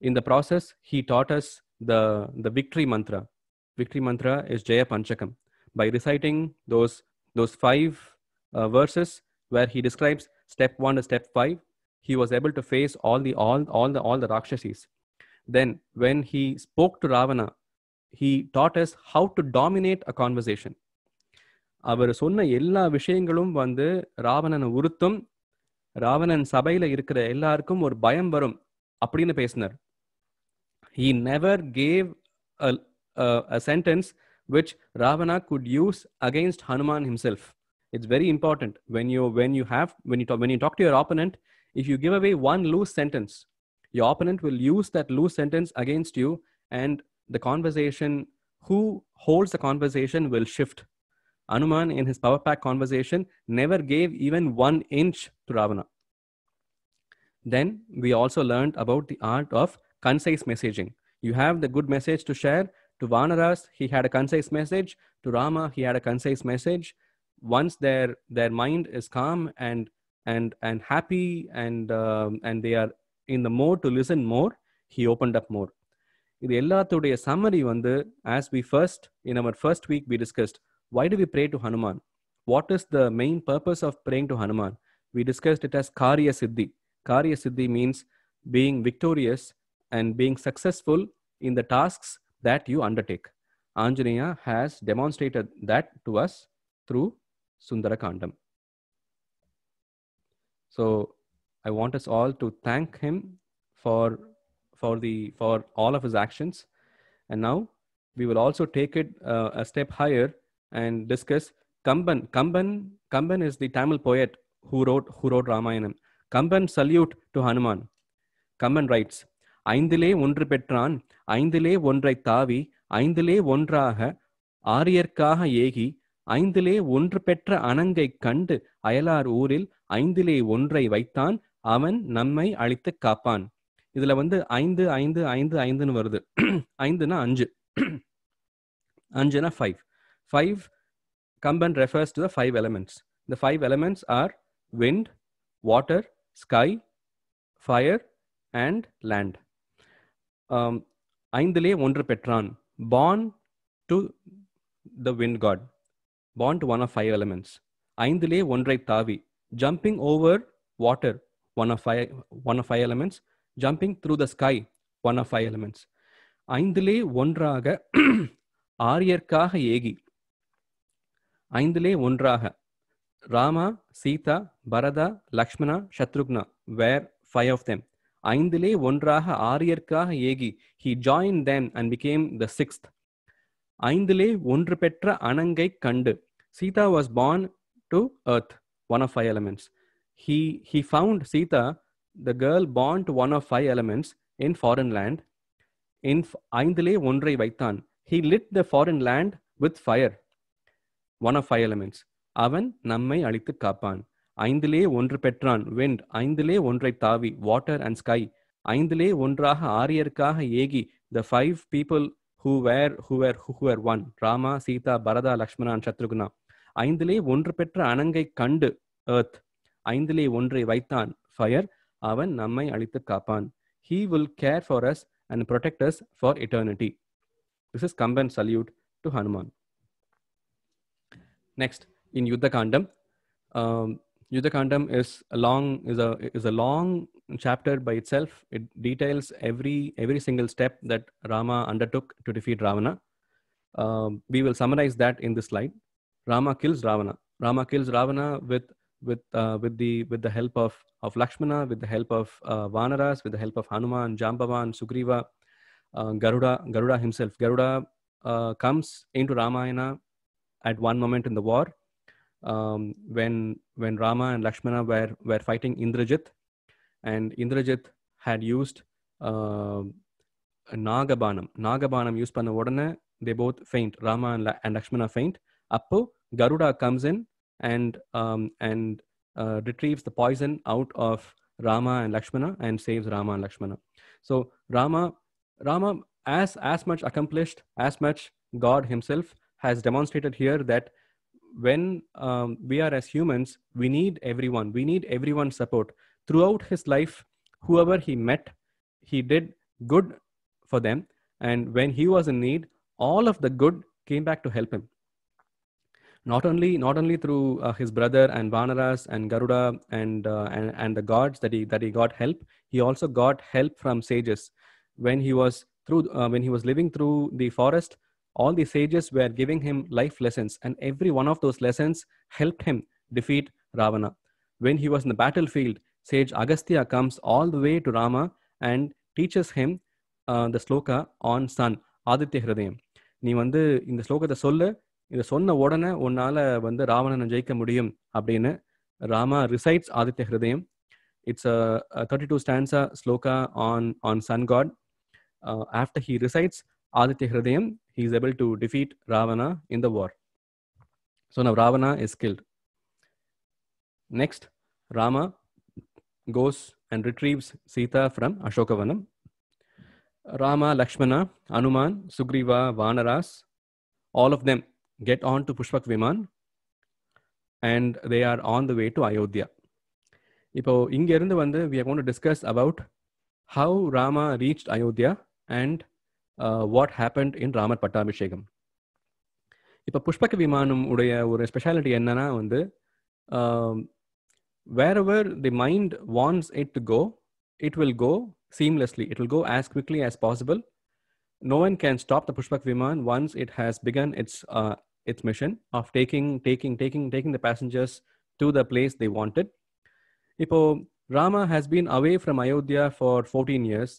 In the process, he taught us the victory mantra. Victory mantra is Jaya Panchakam. By reciting those 5 verses where he describes step 1 to step 5, he was able to face all the Rakshasis. Then when he spoke to Ravana, he taught us how to dominate a conversation. அவர் சொன்ன எல்லா விஷயங்களும் வந்து ராவணனை உறுத்தும், ராவணன் சபையில இருக்கிற எல்லாருக்கும் ஒரு பயம் வரும் அப்படின்னு பேசினார். He never gave a sentence which Ravana could use against Hanuman himself. It's very important when you talk to your opponent, if you give away one loose sentence, your opponent will use that loose sentence against you, and the conversation, who holds the conversation will shift. Hanuman in his power pack conversation never gave even 1 inch to Ravana. Then we also learned about the art of concise messaging. You have the good message to share. To Vanaras, he had a concise message. To Rama, he had a concise message. Once their mind is calm and happy and they are in the mode to listen more, he opened up more. இது எல்லாத்துடைய summary வந்து, as in our first week we discussed, why do we pray to Hanuman? What is the main purpose of praying to Hanuman? We discussed it as Karya Siddhi. Karya Siddhi means being victorious and being successful in the tasks that you undertake. Anjaneya has demonstrated that to us through Sundarakandam. So I want us all to thank him for all of his actions. And now we will also take it a step higher and discuss Kamban. Kamban is the Tamil poet who wrote Ramayanam. Kamban salute to Hanuman. Kamban writes, ஐந்திலே ஒன்று பெற்றான், ஐந்திலே ஒன்றை தாவி, ஐந்திலே ஒன்றாக ஆரியர்க்காக ஏகி, ஐந்திலே ஒன்று பெற்ற அணங்கை கண்டு அயலார் ஊரில் ஐந்திலே ஒன்றை வைத்தான், அவன் நம்மை அழித்து காப்பான். இதுல வந்து 5 5 5 5ன்னு வருது. 5னா 5. 5னா 5. 5 Kamban refers to the 5 elements. The 5 elements are wind, water, sky, fire and land. 5லே ஒன்று பெற்றான். Born to the wind god. Born to one of 5 elements. 5லே ஒன்றை தாவி. Jumping over water, one of 5 elements. Jumping through the sky, one of 5 elements. 5லே ஒன்றாக ஆரியர்க்காக ஏகி. 5லே ஒன்றாக ராமா, சீதா, பரதா, Lakshmana, Shatrughna were 5 of them. 5லே ஒன்றாக ஆரியர்க்காக ஏகி. He joined them and became the 6th. 5லே ஒன்று பெற்ற அனங்கை கண்டு. Sita was born to earth, one of 5 elements. He found Sita, the girl born to one of 5 elements in foreign land. In 5லே ஒன்றை வைத்தான். He lit the foreign land with fire, one of 5 elements. அவன் நம்மை அழித்து காப்பான். 5லே ஒன்று பெற்றான். wind. 5லே ஒன்றை தாவி. water and sky. 5லே ஒன்றாக ஆரியர்க்காக ஏகி. the 5 people who were one. Rama, Sita, Bharata, Lakshmana and Shatrugna. 5லே ஒன்று பெற்ற அனங்கை கண்டு. earth. 5லே ஒன்றை வைத்தான். fire. அவன் நம்மை அழித்து காப்பான். He will care for us and protect us for eternity. This is Kamban salute to Hanuman. Next, in Yuddha Kandam. Yuddha Kandam is a long chapter by itself. It details every single step that Rama undertook to defeat Ravana. We will summarize that in this slide. Rama kills Ravana. Rama kills Ravana with the help of Lakshmana, with the help of Vanaras, with the help of Hanuman, Jambavan, Sugriva, Garuda himself. Garuda comes into Ramayana at one moment in the war, when Rama and Lakshmana were fighting Indrajit, and Indrajit had used Nagabanam. Nagabanam used panna odane they both faint. Rama and Lakshmana faint. Appo Garuda comes in and retrieves the poison out of Rama and Lakshmana and saves Rama and Lakshmana. So Rama as much accomplished, as much God himself has demonstrated here that when we are as humans, we need everyone's support. Throughout his life, whoever he met, he did good for them, and when he was in need, all of the good came back to help him. Not only through his brother and Vanaras and Garuda and the gods that he got help, he also got help from sages. When he was living through the forest, all the sages were giving him life lessons, and every one of those lessons helped him defeat Ravana. When he was in the battlefield, sage Agastya comes all the way to Rama and teaches him the sloka on sun, Aditya Hridayam. நீ வந்து இந்த ஸ்லோகத்தை சொல்லு, இதை சொன்ன உடனே உன்னால வந்து ராவணனை ஜெயிக்க முடியும் அப்படின்னு Rama recites Aditya Hridayam. It's a 32 stanza sloka on sun god. After he recites Aditya Hridayam, he is able to defeat Ravana in the war. So now Ravana is killed. Next, Rama goes and retrieves Sita from Ashokavanam. Rama, Lakshmana, Hanuman, Sugriva, Vanaras, all of them get on to Pushpak Viman and they are on the way to Ayodhya. இப்போ இங்க இருந்து வந்து we are going to discuss about how Rama reached Ayodhya and what happened in Ramar Pattabhishekam. இப்போ புஷ்பக விமானம் உடைய ஒரு speciality என்னன்னா வந்து wherever the mind wants it to go, it will go seamlessly. It will go as quickly as possible. No one can stop the Pushpak Viman once it has begun its mission of taking the passengers to the place they wanted. Ipo Rama has been away from Ayodhya for 14 years.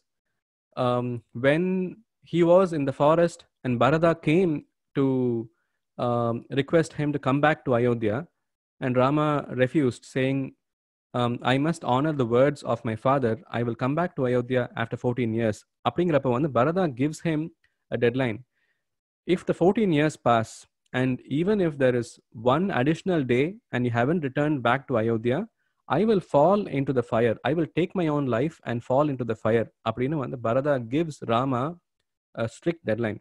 When he was in the forest and Bharata came to request him to come back to Ayodhya, and Rama refused, saying, I must honor the words of my father. I will come back to Ayodhya after 14 years. அப்படிங்கிறப்ப வந்து Bharata gives him a deadline. If the 14 years pass, and even if there is one additional day and you haven't returned back to Ayodhya, I will fall into the fire. I will take my own life and fall into the fire. Appadinu vandu Bharata gives Rama a strict deadline.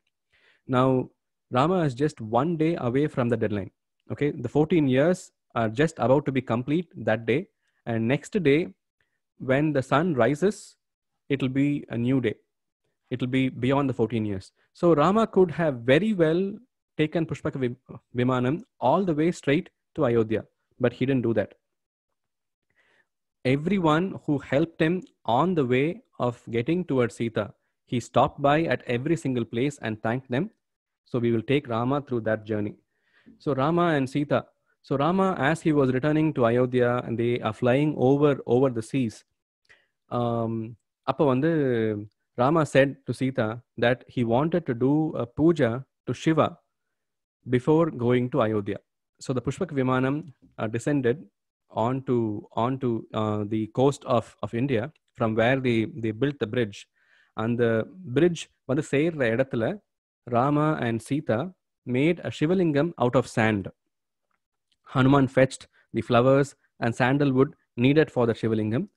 Now, Rama is just one day away from the deadline. Okay, the 14 years are just about to be complete that day. And next day, when the sun rises, it will be a new day. It will be beyond the 14 years. So Rama could have very well taken Pushpaka Vimanam all the way straight to Ayodhya, but he didn't do that. Everyone who helped him on the way of getting towards Sita, he stopped by at every single place and thanked them. So we will take Rama through that journey. So Rama and Sita. So Rama, as he was returning to Ayodhya, and they are flying over the seas. Appa vandu Rama said to Sita that he wanted to do a puja to Shiva before going to Ayodhya. So the Pushpaka Vimanam descended onto the coast of India, from where they built the bridge. And the bridge vandu seirra edathula Rama and Sita made a Shivalingam out of sand. Hanuman fetched the flowers and sandalwood needed for the Shivalingam.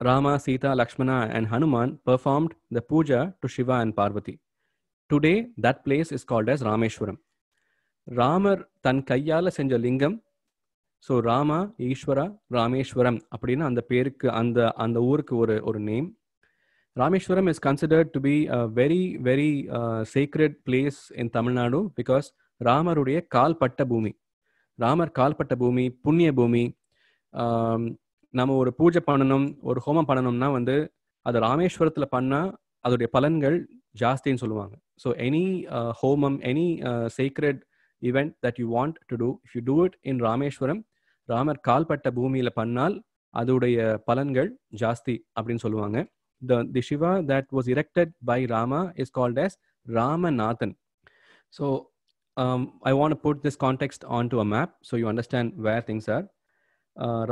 Rama, Sita, Lakshmana and Hanuman performed the puja to Shiva and Parvati. Today, that place is called as Rameshwaram. Ramar tan kayyala senja lingam. So Rama, Ishwara, Rameshwaram அப்படினா அந்த பேருக்கு அந்த ஊருக்கு ஒரு name. Rameshwaram is considered to be a very, very sacred place in Tamil Nadu because ராமருடைய கால்பட்ட பூமி. ராமர் கால்பட்ட பூமி, புண்ணிய பூமி. நம்ம ஒரு பூஜை பண்ணணும், ஒரு ஹோமம் பண்ணணும்னா வந்து அது ராமேஸ்வரத்தில் பண்ணால் அதோடைய பலன்கள் ஜாஸ்தின்னு சொல்லுவாங்க. ஸோ எனி ஹோமம், any sacred event that you want to do, if you do it in Rameshwaram, ராமர் கால்பட்ட பூமியில் பண்ணால் அதோடைய பலன்கள் ஜாஸ்தி அப்படின்னு சொல்லுவாங்க. The Shiva that was erected by Rama is called as Ramanathan. So I want to put this context onto a map so you understand where things are.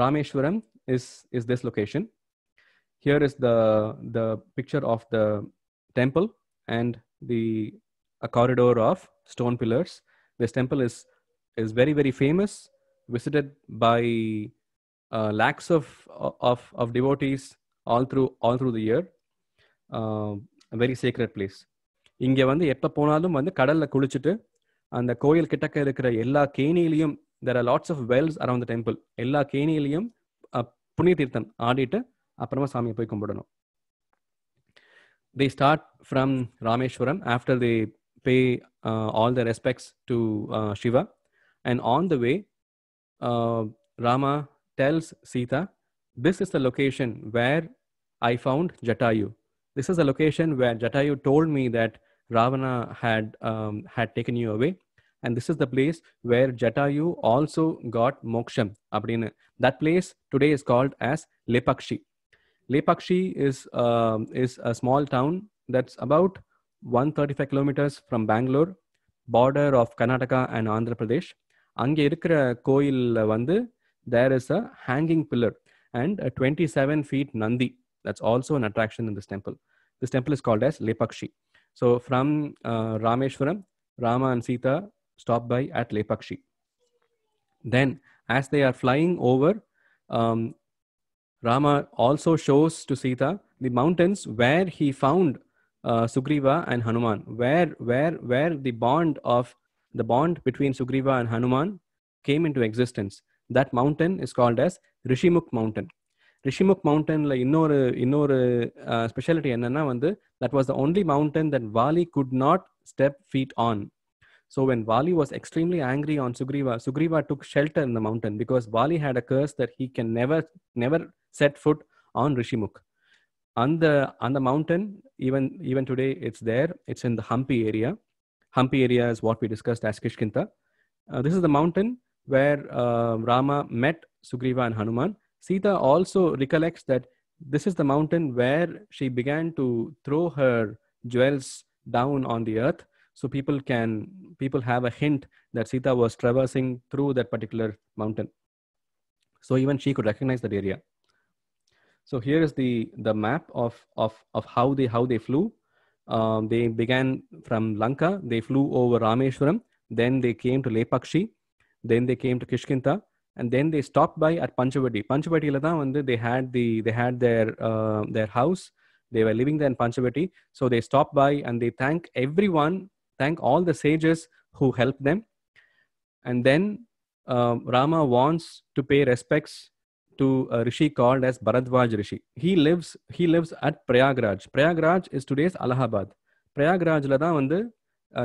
Rameshwaram is this location. Here is the picture of the temple and a corridor of stone pillars. This temple is very, very famous, visited by lakhs of devotees all through the year. A very sacred place. இங்கே வந்து எப்போ போனாலும் வந்து கடலில் குளிச்சுட்டு அந்த கோயில் கிட்டக்க இருக்கிற எல்லா கேணியிலையும், there are lots of wells around the temple, எல்லா கேணியிலையும் புண்ணிய தீர்த்தம் ஆடிட்டு அப்புறமா சாமியை போய் கும்பிடணும். They start from Rameshwaram after they pay all their respects to Shiva, and on the way Rama tells Sita, this is the location where I found Jatayu. This is the location where Jatayu told me that Ravana had taken you away, and this is the place where Jatayu also got moksham. That place today is called as Lepakshi. Lepakshi is a small town that's about 135 kilometers from Bangalore, border of Karnataka and Andhra Pradesh. அங்கே இருக்கிற கோயிலில் வந்து there is a hanging pillar and a 27 feet Nandi. That's also an attraction in this temple. This temple is called as Lepakshi. So from Rameshwaram, Rama and Sita stop by at Lepakshi. Then as they are flying over, Rama also shows to Sita the mountains where he found Sugriva and Hanuman, where the bond between Sugriva and Hanuman came into existence. That mountain is called as Rishimukh mountain. Rishimukh mountain la இன்னொரு speciality என்னன்னா வந்து that was the only mountain that Vali could not step feet on. So when Vali was extremely angry on Sugriva took shelter in the mountain because Vali had a curse that he can never set foot on Rishimukh. On the mountain, even today it's there. It's in the Hampi area. Hampi area is what we discussed as Kishkinta. This is the mountain where Rama met Sugriva and Hanuman. Sita also recollects that this is the mountain where she began to throw her jewels down on the earth. So people have a hint that Sita was traversing through that particular mountain. So even she could recognize that area. So here is the map of how they flew. They began from Lanka. They flew over Rameshwaram. Then they came to Lepakshi. Then they came to Kishkinta. and then they stopped by at Panchavati. Panchavati la dhaan vandu they had their house. They were living there in Panchavati. So they stopped by and they thank everyone, thank all the sages who helped them. And then Rama wants to pay respects to a rishi called as Bharadwaj Rishi. He lives at Prayagraj. Prayagraj is today's Allahabad. Prayagraj la dhaan vandu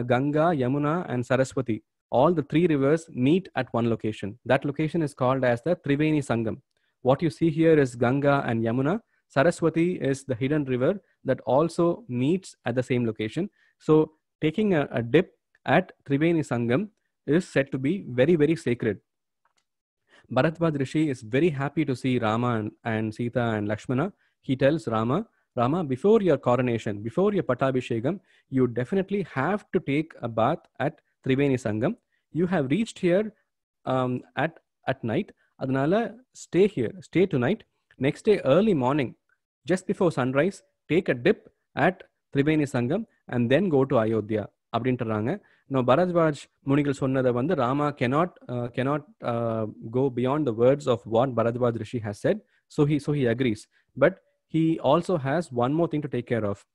Ganga, Yamuna and Saraswati, all the three rivers meet at one location. That location is called as the Triveni Sangam. What you see here is Ganga and Yamuna. Saraswati is the hidden river that also meets at the same location. So taking a dip at Triveni Sangam is said to be very, very sacred. Bharadwaj Rishi is very happy to see Rama and Sita and Lakshmana. He tells Rama, before your coronation, before your Pattabhishekam, you definitely have to take a bath at Triveni Sangam. You have reached here at night. Adanala, stay here, stay tonight. Next day, early morning, just before sunrise, take a dip at Triveni Sangam and then go to Ayodhya. Now, Bharadwaj Munigal sonnada vandu Rama cannot go beyond the words of what Bharadwaj Rishi has said. So he agrees. But he also has one more thing to take care of.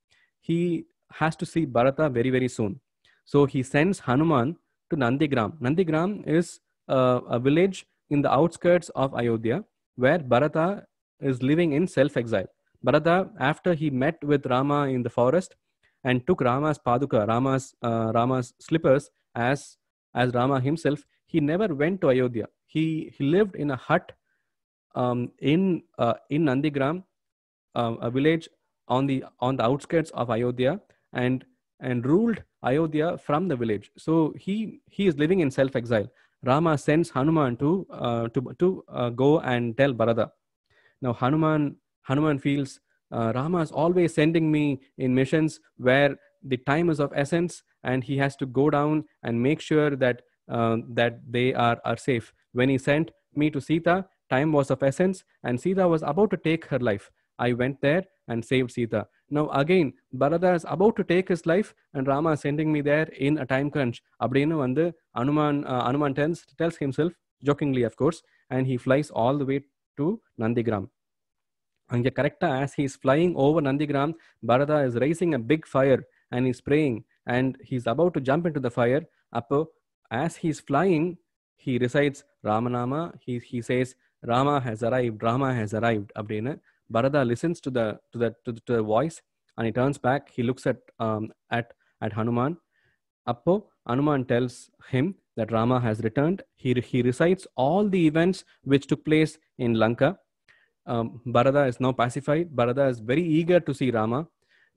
He has to see Bharata very, very soon. So he sends Hanuman to Nandigram. Nandigram is a village in the outskirts of Ayodhya where Bharata is living in self-exile. Bharata, after he met with Rama in the forest and took Rama's paduka, Rama's slippers as Rama himself, he never went to Ayodhya. He lived in a hut in Nandigram, a village on the outskirts of Ayodhya, and ruled Ayodhya from the village. So he is living in self-exile. Rama sends Hanuman to go and tell Bharata. Now Hanuman feels Rama is always sending me in missions where the time is of essence, and he has to go down and make sure that they are safe. When he sent me to Sita, time was of essence, and Sita was about to take her life. I went there and saved Sita. Now again, Bharata is about to take his life, and Rama is sending me there in a time crunch. Abdinu vandu Hanuman tells himself, jokingly of course, and he flies all the way to Nandigram. And correcta, as he's flying over Nandigram, Bharata is raising a big fire and he's praying, and he's about to jump into the fire. Appo, as he's flying, he recites Ramanama. He says, Rama has arrived, Rama has arrived. Abdina. Bharata listens to the voice, and he turns back. He looks at Hanuman. Appo, Hanuman tells him that Rama has returned. He recites all the events which took place in Lanka. Bharata is now pacified. Bharata is very eager to see Rama.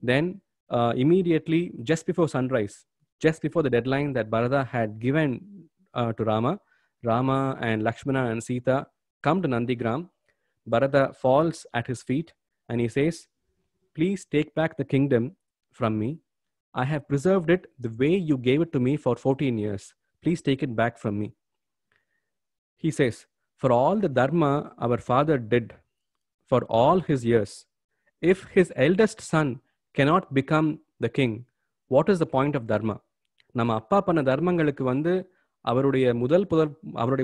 Then immediately, just before sunrise, just before the deadline that Bharata had given to Rama and Lakshmana and Sita come to Nandigram. Bharata falls at his feet and he says, please take back the kingdom from me. I have preserved it the way you gave it to me for 14 years. Please take it back from me. He says, for all the dharma our father did for all his years, if his eldest son cannot become the king, what is the point of dharma? Nama appa panna dharmangalukku vandu அவருடைய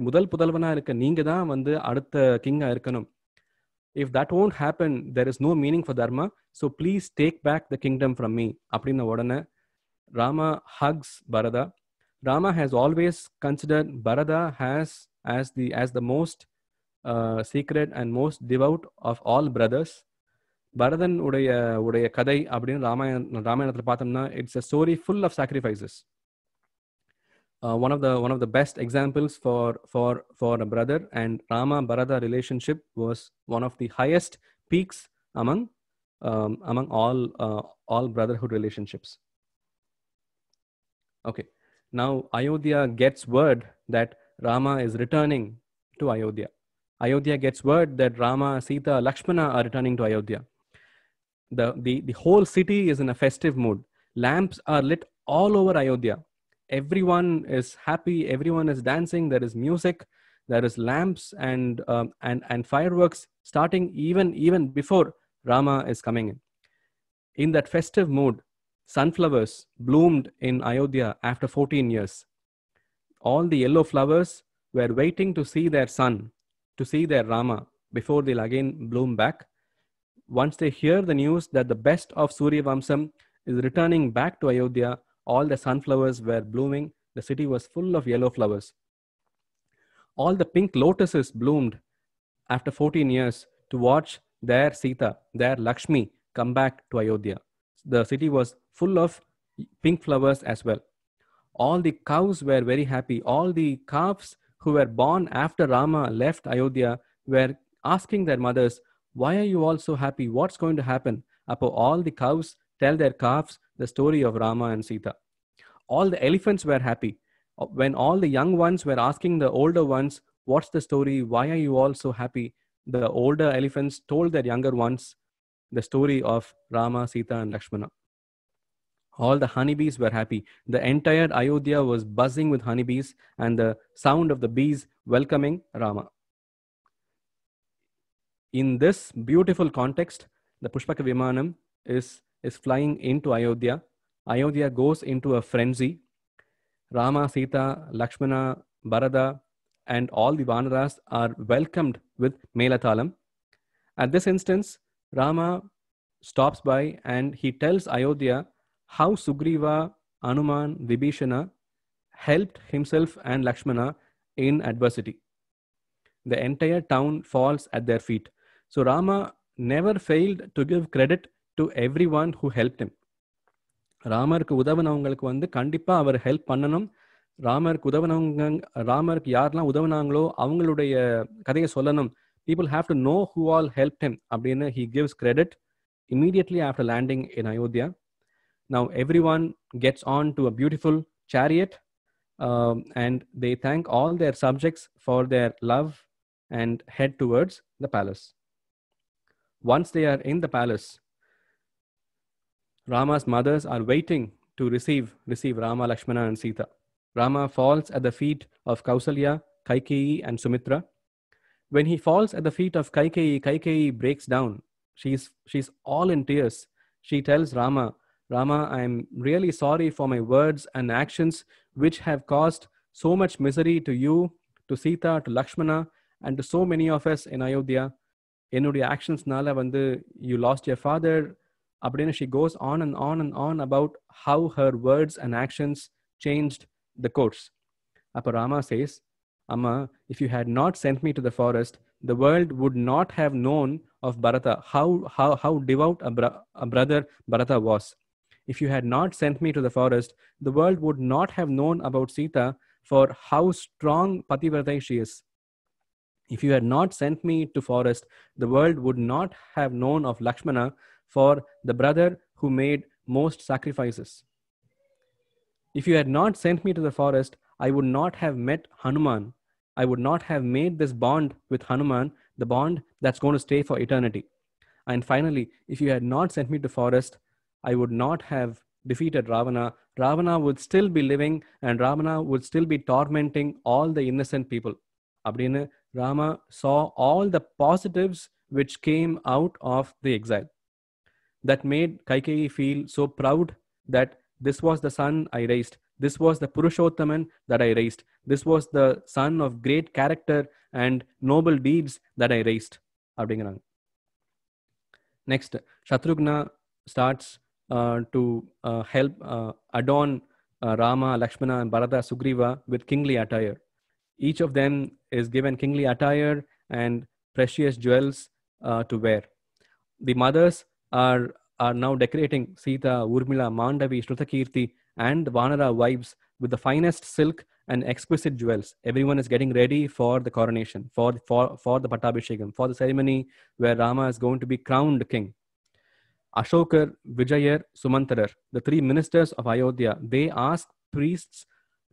முதல் புதல்வனா இருக்க நீங்க தான் வந்து அடுத்த கிங்கா இருக்கணும். If that won't happen, there is no meaning for dharma. So please take back the kingdom from me. அப்படின்ன உடனே Rama hugs Bharata. Rama has always considered Bharata as the most secret and most devout of all brothers. Bharathan உடைய கதை அப்படின்னு ராமாயணத்துல பார்த்தோம்னா, it's a story full of sacrifices. One of the best examples for a brother and Rama Bharata relationship was one of the highest peaks among all brotherhood relationships. Okay, now Ayodhya gets word that Rama is returning to Ayodhya. Ayodhya gets word that Rama, Sita, Lakshmana are returning to Ayodhya. The whole city is in a festive mood. Lamps are lit all over Ayodhya. Everyone is happy. Everyone is dancing. There is music. There is lamps and fireworks starting even before Rama is coming in. In that festive mood, sunflowers bloomed in Ayodhya after 14 years. All the yellow flowers were waiting to see their son, to see their Rama, before they'll again bloom back. Once they hear the news that the best of Surya Vamsam is returning back to Ayodhya, all the sunflowers were blooming. The city was full of yellow flowers. All the pink lotuses bloomed after 14 years to watch their Sita, their Lakshmi, come back to Ayodhya. The city was full of pink flowers as well. All the cows were very happy. All the calves who were born after Rama left Ayodhya were asking their mothers, why are you all so happy? What's going to happen? Apo all the cows tell their calves the story of Rama and Sita. All the elephants were happy. When all the young ones were asking the older ones, what's the story? Why are you all so happy? The older elephants told their younger ones the story of Rama, Sita, and Lakshmana. All the honeybees were happy. The entire Ayodhya was buzzing with honeybees and the sound of the bees welcoming Rama. In this beautiful context, the Pushpaka Vimanam is flying into Ayodhya. Ayodhya goes into a frenzy. Rama, Sita, Lakshmana, Bharata, and all the Vanaras are welcomed with Melathalam. At this instance, Rama stops by and he tells Ayodhya how Sugriva, Hanuman, Vibhishana helped himself and Lakshmana in adversity. The entire town falls at their feet. So Rama never failed to give credit to everyone who helped him. ராமருக்கு உதவுனவங்களுக்கு வந்து கண்டிப்பா அவர் help பண்ணணும். ராமருக்கு யாரெல்லாம் உதவுனாங்களோ அவங்களுடைய கதையை சொல்லணும். People have to know who all helped him அப்படின்னு he gives credit immediately after landing in Ayodhya. Now everyone gets on to a beautiful chariot and they thank all their subjects for their love and head towards the palace. Once they are in the palace, Rama's mothers are waiting to receive Rama, Lakshmana, and Sita. Rama falls at the feet of Kausalya, Kaikeyi, and Sumitra. When he falls at the feet of Kaikeyi, Kaikeyi breaks down. She's all in tears. She tells Rama, I'm really sorry for my words and actions which have caused so much misery to you, to Sita, to Lakshmana, and to so many of us in Ayodhya. Ennuடைய actionsனால வந்து you lost your father. Abdina, she goes on and on and on about how her words and actions changed the course. Appa Rama says, Amma, if you had not sent me to the forest, the world would not have known of Bharata, how devout a brother Bharata was. If you had not sent me to the forest, the world would not have known about Sita for how strong Pativrata she is. If you had not sent me to forest, the world would not have known of Lakshmana for the brother who made most sacrifices. If you had not sent me to the forest, I would not have met Hanuman. I would not have made this bond with Hanuman, the bond that's going to stay for eternity. And finally, if you had not sent me to forest, I would not have defeated Ravana. Ravana would still be living and Ravana would still be tormenting all the innocent people. Abdina, Rama saw all the positives which came out of the exile. That made Kaikeyi feel so proud that this was the son I raised. This was the Purushottaman that I raised. This was the son of great character and noble deeds that I raised. Next, Shatrughna starts to help adorn Rama, Lakshmana, and Bharata, Sugriva with kingly attire. Each of them is given kingly attire and precious jewels to wear. The mothers are now decorating Sita, Urmila, Mandavi, Shrutakirti, and the Vanara wives with the finest silk and exquisite jewels. Everyone is getting ready for the coronation, for the Pattabhishekam, for the ceremony where Rama is going to be crowned king. Ashokar, Vijayar, Sumantarar, the three ministers of Ayodhya, they ask priests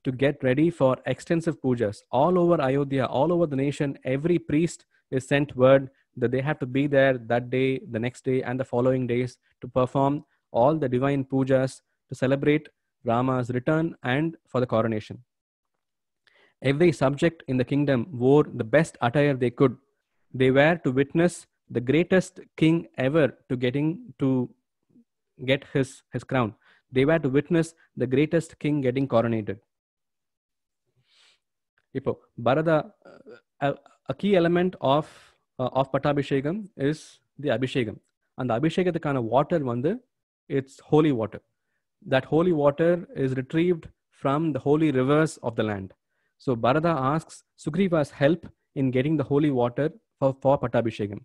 to get ready for extensive pujas. All over Ayodhya, all over the nation, every priest is sent word that they have to be there that day, the next day, and the following days to perform all the divine pujas to celebrate Rama's return and for the coronation. Every subject in the kingdom wore the best attire they could. They were to witness the greatest king ever to get his crown. They were to witness the greatest king getting coronated. Ipo, Bharata, a key element of Pattabhishegam is the Abhishegam. And the Abhishegathukana water vandu, it's holy water. That holy water is retrieved from the holy rivers of the land. So Bharata asks Sugriva's help in getting the holy water for Pattabhishegam.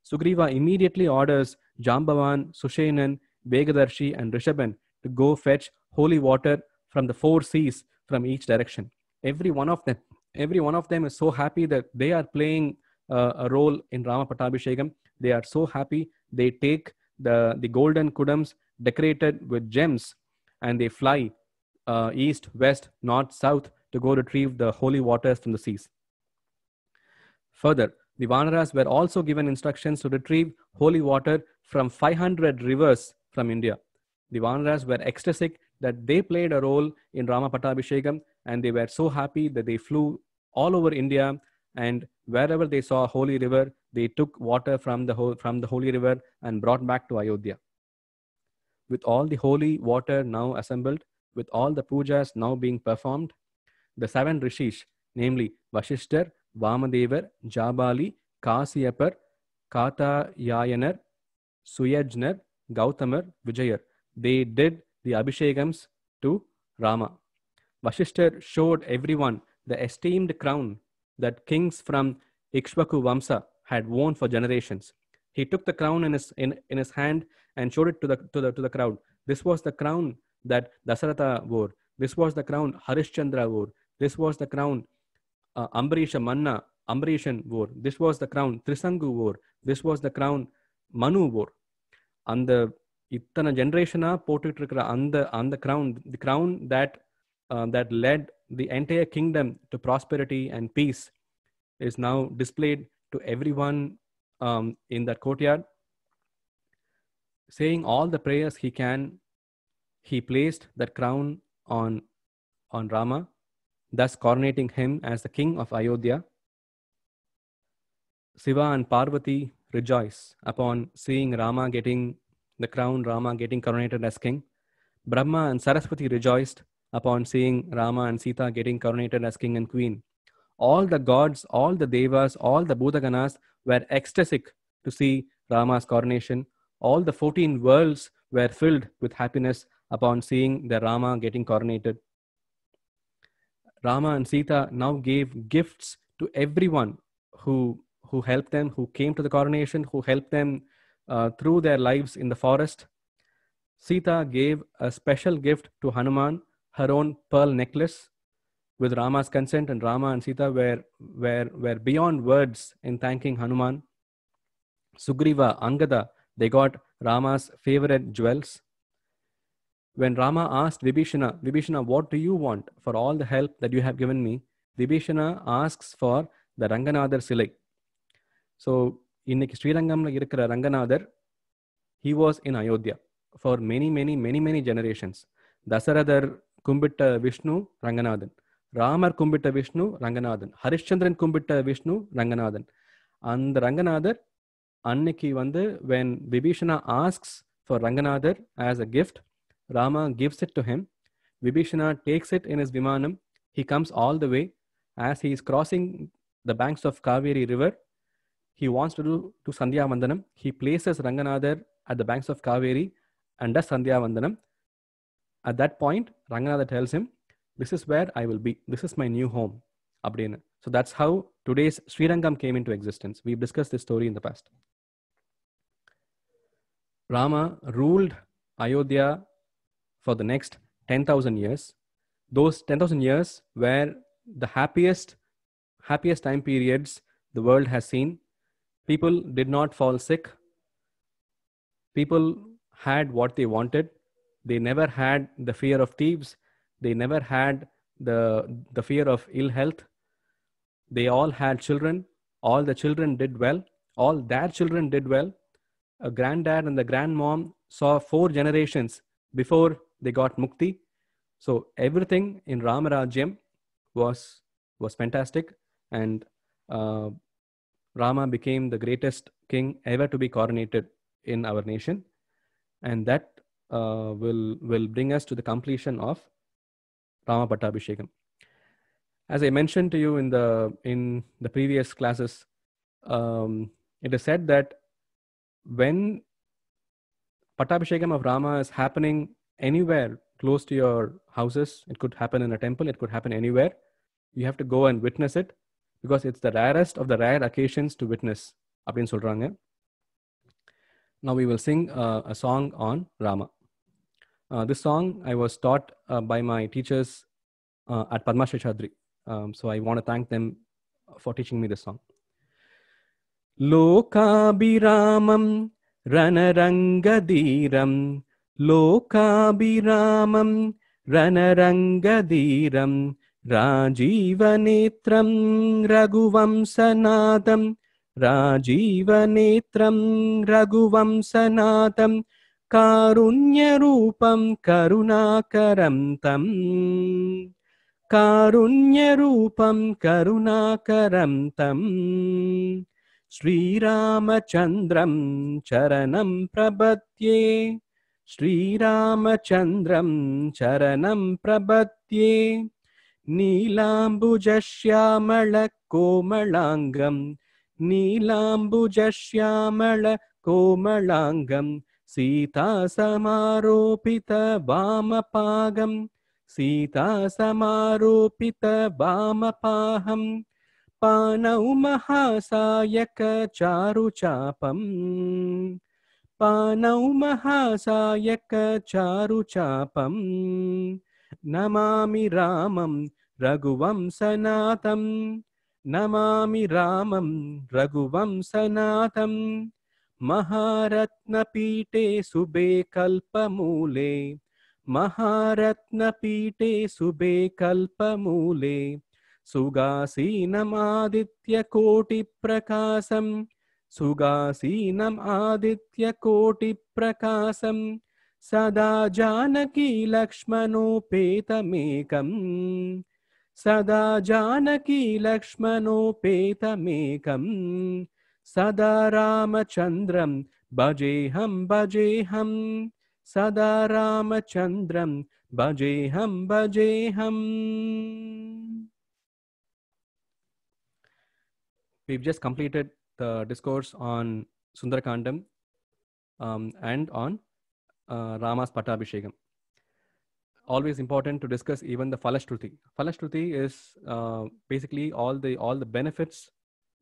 Sugriva immediately orders Jambavan, Sushenan, Vegadarshi, and Rishabhan to go fetch holy water from the 4 seas from each direction. Every one of them is so happy that they are playing a role in Rama Pattabhishegam. They are so happy. They take the golden kudams decorated with gems and they fly east, west, north, south to go retrieve the holy waters from the seas. Further, the Vanaras were also given instructions to retrieve holy water from 500 rivers from India. The Vanaras were ecstatic that they played a role in Rama Pattabhishegam, and they were so happy that they flew all over India, and wherever they saw a holy river, they took water from the holy river and brought back to Ayodhya. With all the holy water now assembled, with all the pujas now being performed, the 7 rishis, namely Vashishthar, Vamadevar, Jabali, Kasiyapar, Katayayanar, Suyajnar, Gautamar, Vijayar, they did the Abhishegams to Rama. Vashishthar showed everyone the esteemed crown that kings from Ikshvaku Vamsa had worn for generations. He took the crown in his hand and showed it to the crowd. This was the crown that Dasaratha wore. This was the crown Harishchandra wore. This was the crown Ambarisha Manna, Ambarishan wore. This was the crown Trisangu wore. This was the crown Manu wore. And the இத்தனை ஜென்ரேஷனா போட்டுட்டு இருக்கிற அந்த crown, the crown that led the entire kingdom to prosperity and peace, is now displayed to everyone in that courtyard. Saying all the prayers he can, he placed that crown on Rama, thus coronating him as the king of Ayodhya. Shiva and Parvati rejoice upon seeing Rama getting the crown, Rama getting coronated as king. Brahma and Saraswati rejoiced upon seeing Rama and Sita getting coronated as king and queen. All the gods, all the devas, all the Bhutaganas were ecstatic to see Rama's coronation. All the 14 worlds were filled with happiness upon seeing the Rama getting coronated. Rama and Sita now gave gifts to everyone who helped them, who came to the coronation, who helped them through their lives in the forest. Sita gave a special gift to Hanuman, her own pearl necklace, with Rama's consent, and Rama and Sita were beyond words in thanking Hanuman. Sugriva, Angada, they got Rama's favorite jewels. When Rama asked Vibhishana, what do you want for all the help that you have given me? Vibhishana asks for the Ranganadhar Silai. So, இன்னைக்கு ஸ்ரீரங்கம்ல இருக்கிற Ranganathar, he was in Ayodhya for many generations. தசரதர் கும்பிட்ட விஷ்ணு ரங்கநாதன், ராமர் கும்பிட்ட விஷ்ணு ரங்கநாதன், ஹரிஷ்சந்திரன் கும்பிட்ட விஷ்ணு ரங்கநாதன். அந்த ரங்கநாதர் அன்னைக்கு வந்து, when Vibhishana asks for Ranganadhar as a gift, Rama gives it to him. Vibhishana takes it in his Vimanam. He comes all the way. As he is crossing the banks of Kaveri river, he wants to do to Sandhya Vandanam. He places Ranganadhar at the banks of Kaveri and does Sandhya Vandanam. At that point, Ranganadhar tells him, this is where I will be. This is my new home. Abdina. So that's how today's Srirangam came into existence. We've discussed this story in the past. Rama ruled Ayodhya for the next 10,000 years. Those 10,000 years were the happiest time periods the world has seen. People did not fall sick. People had what they wanted. They never had the fear of thieves. They never had the fear of ill health. They all had children. All the children did well. All their children did well. A granddad and the grandmom saw 4 generations before they got mukti. So everything in Ramarajyam was fantastic, and Rama became the greatest king ever to be coronated in our nation, and that will bring us to the completion of Rama Pattabhishegam. As I mentioned to you in the previous classes, it is said that when Pattabhishekam of Rama is happening anywhere close to your houses, it could happen in a temple, it could happen anywhere. You have to go and witness it because it's the rarest of the rare occasions to witness. அப்படின்னு சொல்றாங்க. Now we will sing a song on Rama. This song I was taught by my teachers at Padma Sheshadri. So I want to thank them for teaching me this song. Lokabhiramam Ranarangadiram Lokabhiramam Ranarangadiram Rajivanetram Raghuvamsanadam Rajivanetram Raghuvamsanadam Karunyarupam Karunakaram Tam Karunyarupam Karunakaram Tam Sri Ramachandram Charanam Prabhatye Sri Ramachandram Charanam Prabhatye Neelambujashyamala Komalangam Neelambujashyamala Komalangam Sita Samaropita Vamapagam Sita Samaropita Vamapaham Panau Mahasayaka Charuchapam Panau Mahasayaka Charuchapam Namami Ramam Raghuvam Sanatam Namami Ramam Raghuvam Sanatam Maharatna Pite Sube Kalpamule Maharatna Pite Sube Kalpamule Sugasinam Aditya Koti Prakasam Sugasinam Aditya Koti Prakasam Sada Janaki Lakshmanopetamekam Sada Janaki Lakshmanopetamekam Sada Ramachandram Bhajeham Bhajeham Sada Ramachandram Bhajeham Bhajeham. We've just completed the discourse on Sundarakandam and on Rama's Pattabhishekam. Always important to discuss even the Falashruti. Falashruti is basically all the benefits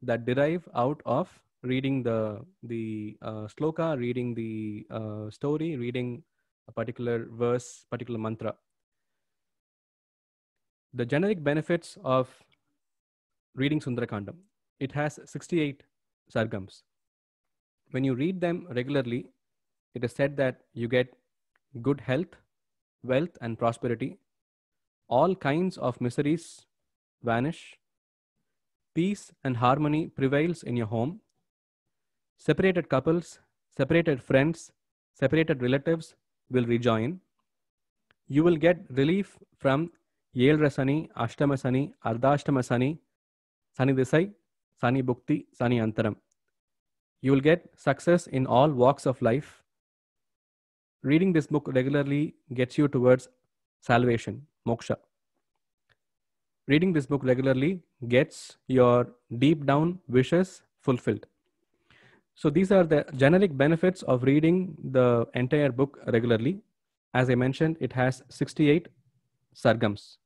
that derive out of reading the shloka, reading the story, reading a particular verse, particular mantra. The generic benefits of reading Sundarakandam. It has 68 sargams. When you read them regularly, it is said that you get good health, wealth, and prosperity. All kinds of miseries vanish. Peace and harmony prevails in your home. Separated couples, separated friends, separated relatives will rejoin. You will get relief from Yelra Sani, Ashtama Sani, Ardhashtama Sani, Sani Disai, Sani Bhukti, Sani Antaram. You will get success in all walks of life. Reading this book regularly gets you towards salvation, moksha. Reading this book regularly gets your deep down wishes fulfilled. So these are the generic benefits of reading the entire book regularly. As I mentioned, it has 68 sargams.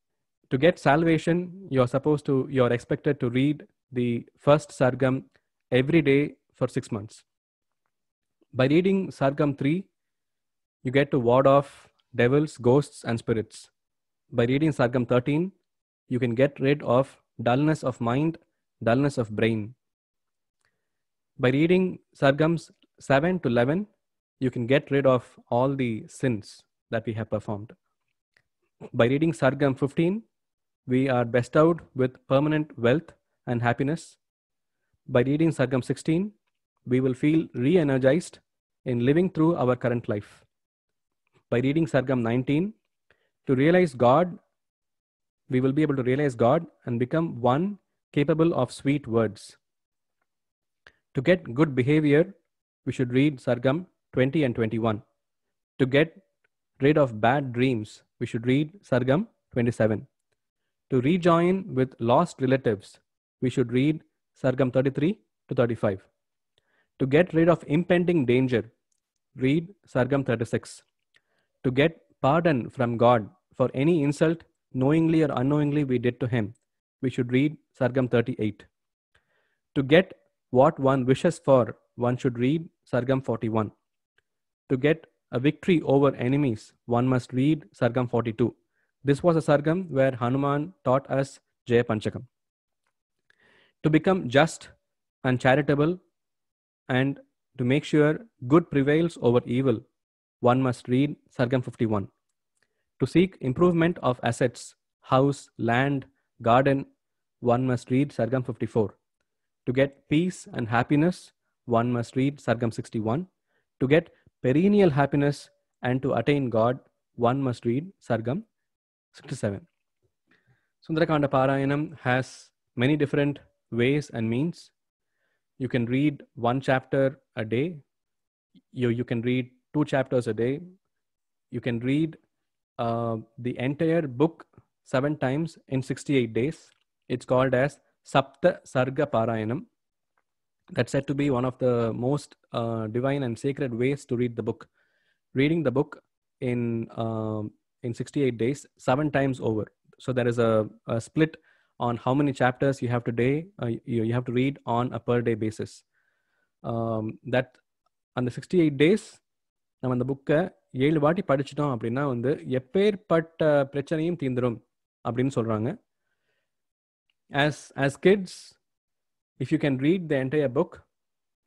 To get salvation, you're expected to read the first sargam every day for 6 months. By reading sargam 3, you get to ward off devils, ghosts, and spirits. By reading sargam 13, you can get rid of dullness of mind, dullness of brain. By reading sargams 7 to 11, you can get rid of all the sins that we have performed. By reading sargam 15, we are bestowed with permanent wealth and happiness. By reading sargam 16, we will feel re-energized in living through our current life. By reading sargam 19, to realize God, we will be able to realize God and become one capable of sweet words. To get good behavior, we should read sargam 20 and 21. To get rid of bad dreams, we should read sargam 27. To rejoin with lost relatives, we should read Sargam 33 to 35. To get rid of impending danger, read Sargam 36. To get pardon from God for any insult, knowingly or unknowingly, we did to him, we should read Sargam 38. To get what one wishes for, one should read Sargam 41. To get a victory over enemies, one must read Sargam 42. This was a Sargam where Hanuman taught us Jaya Panchakam. To become just and charitable and to make sure good prevails over evil, one must read Sargam 51. To seek improvement of assets, house, land, garden, one must read Sargam 54. To get peace and happiness, one must read Sargam 61. To get perennial happiness and to attain God, one must read Sargam 67. Sundarakanda Parayanam has many different ways and means. You can read one chapter a day. You can read 2 chapters a day. You can read the entire book 7 times in 68 days. It's called as Sapta Sarga Parayanam. That's said to be one of the most divine and sacred ways to read the book. Reading the book in 68 days, 7 times over. So there is a split on how many chapters you have to you have to read on a per day basis. That on the 68 days, நம்ம அந்த புக்கை 7 வாட்டி படிச்சிட்டோம் அப்படின்னா வந்து எப்பேற்பட்ட பிரச்சனையும் தீந்துரும் அப்படின்னு சொல்றாங்க. As kids, if you can read the entire book,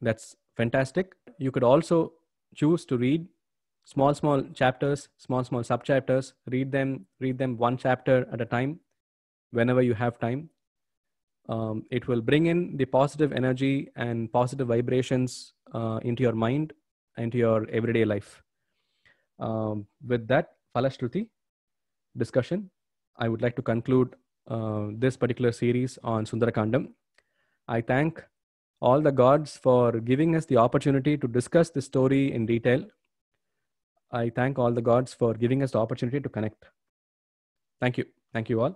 that's fantastic. You could also choose to read small chapters, small sub chapters. Read them one chapter at a time whenever you have time. It will bring in the positive energy and positive vibrations into your mind, into your everyday life. With that Falashruti discussion, I would like to conclude this particular series on Sundarakandam. I thank all the gods for giving us the opportunity to discuss this story in detail. I thank all the gods for giving us the opportunity to connect. Thank you. Thank you all.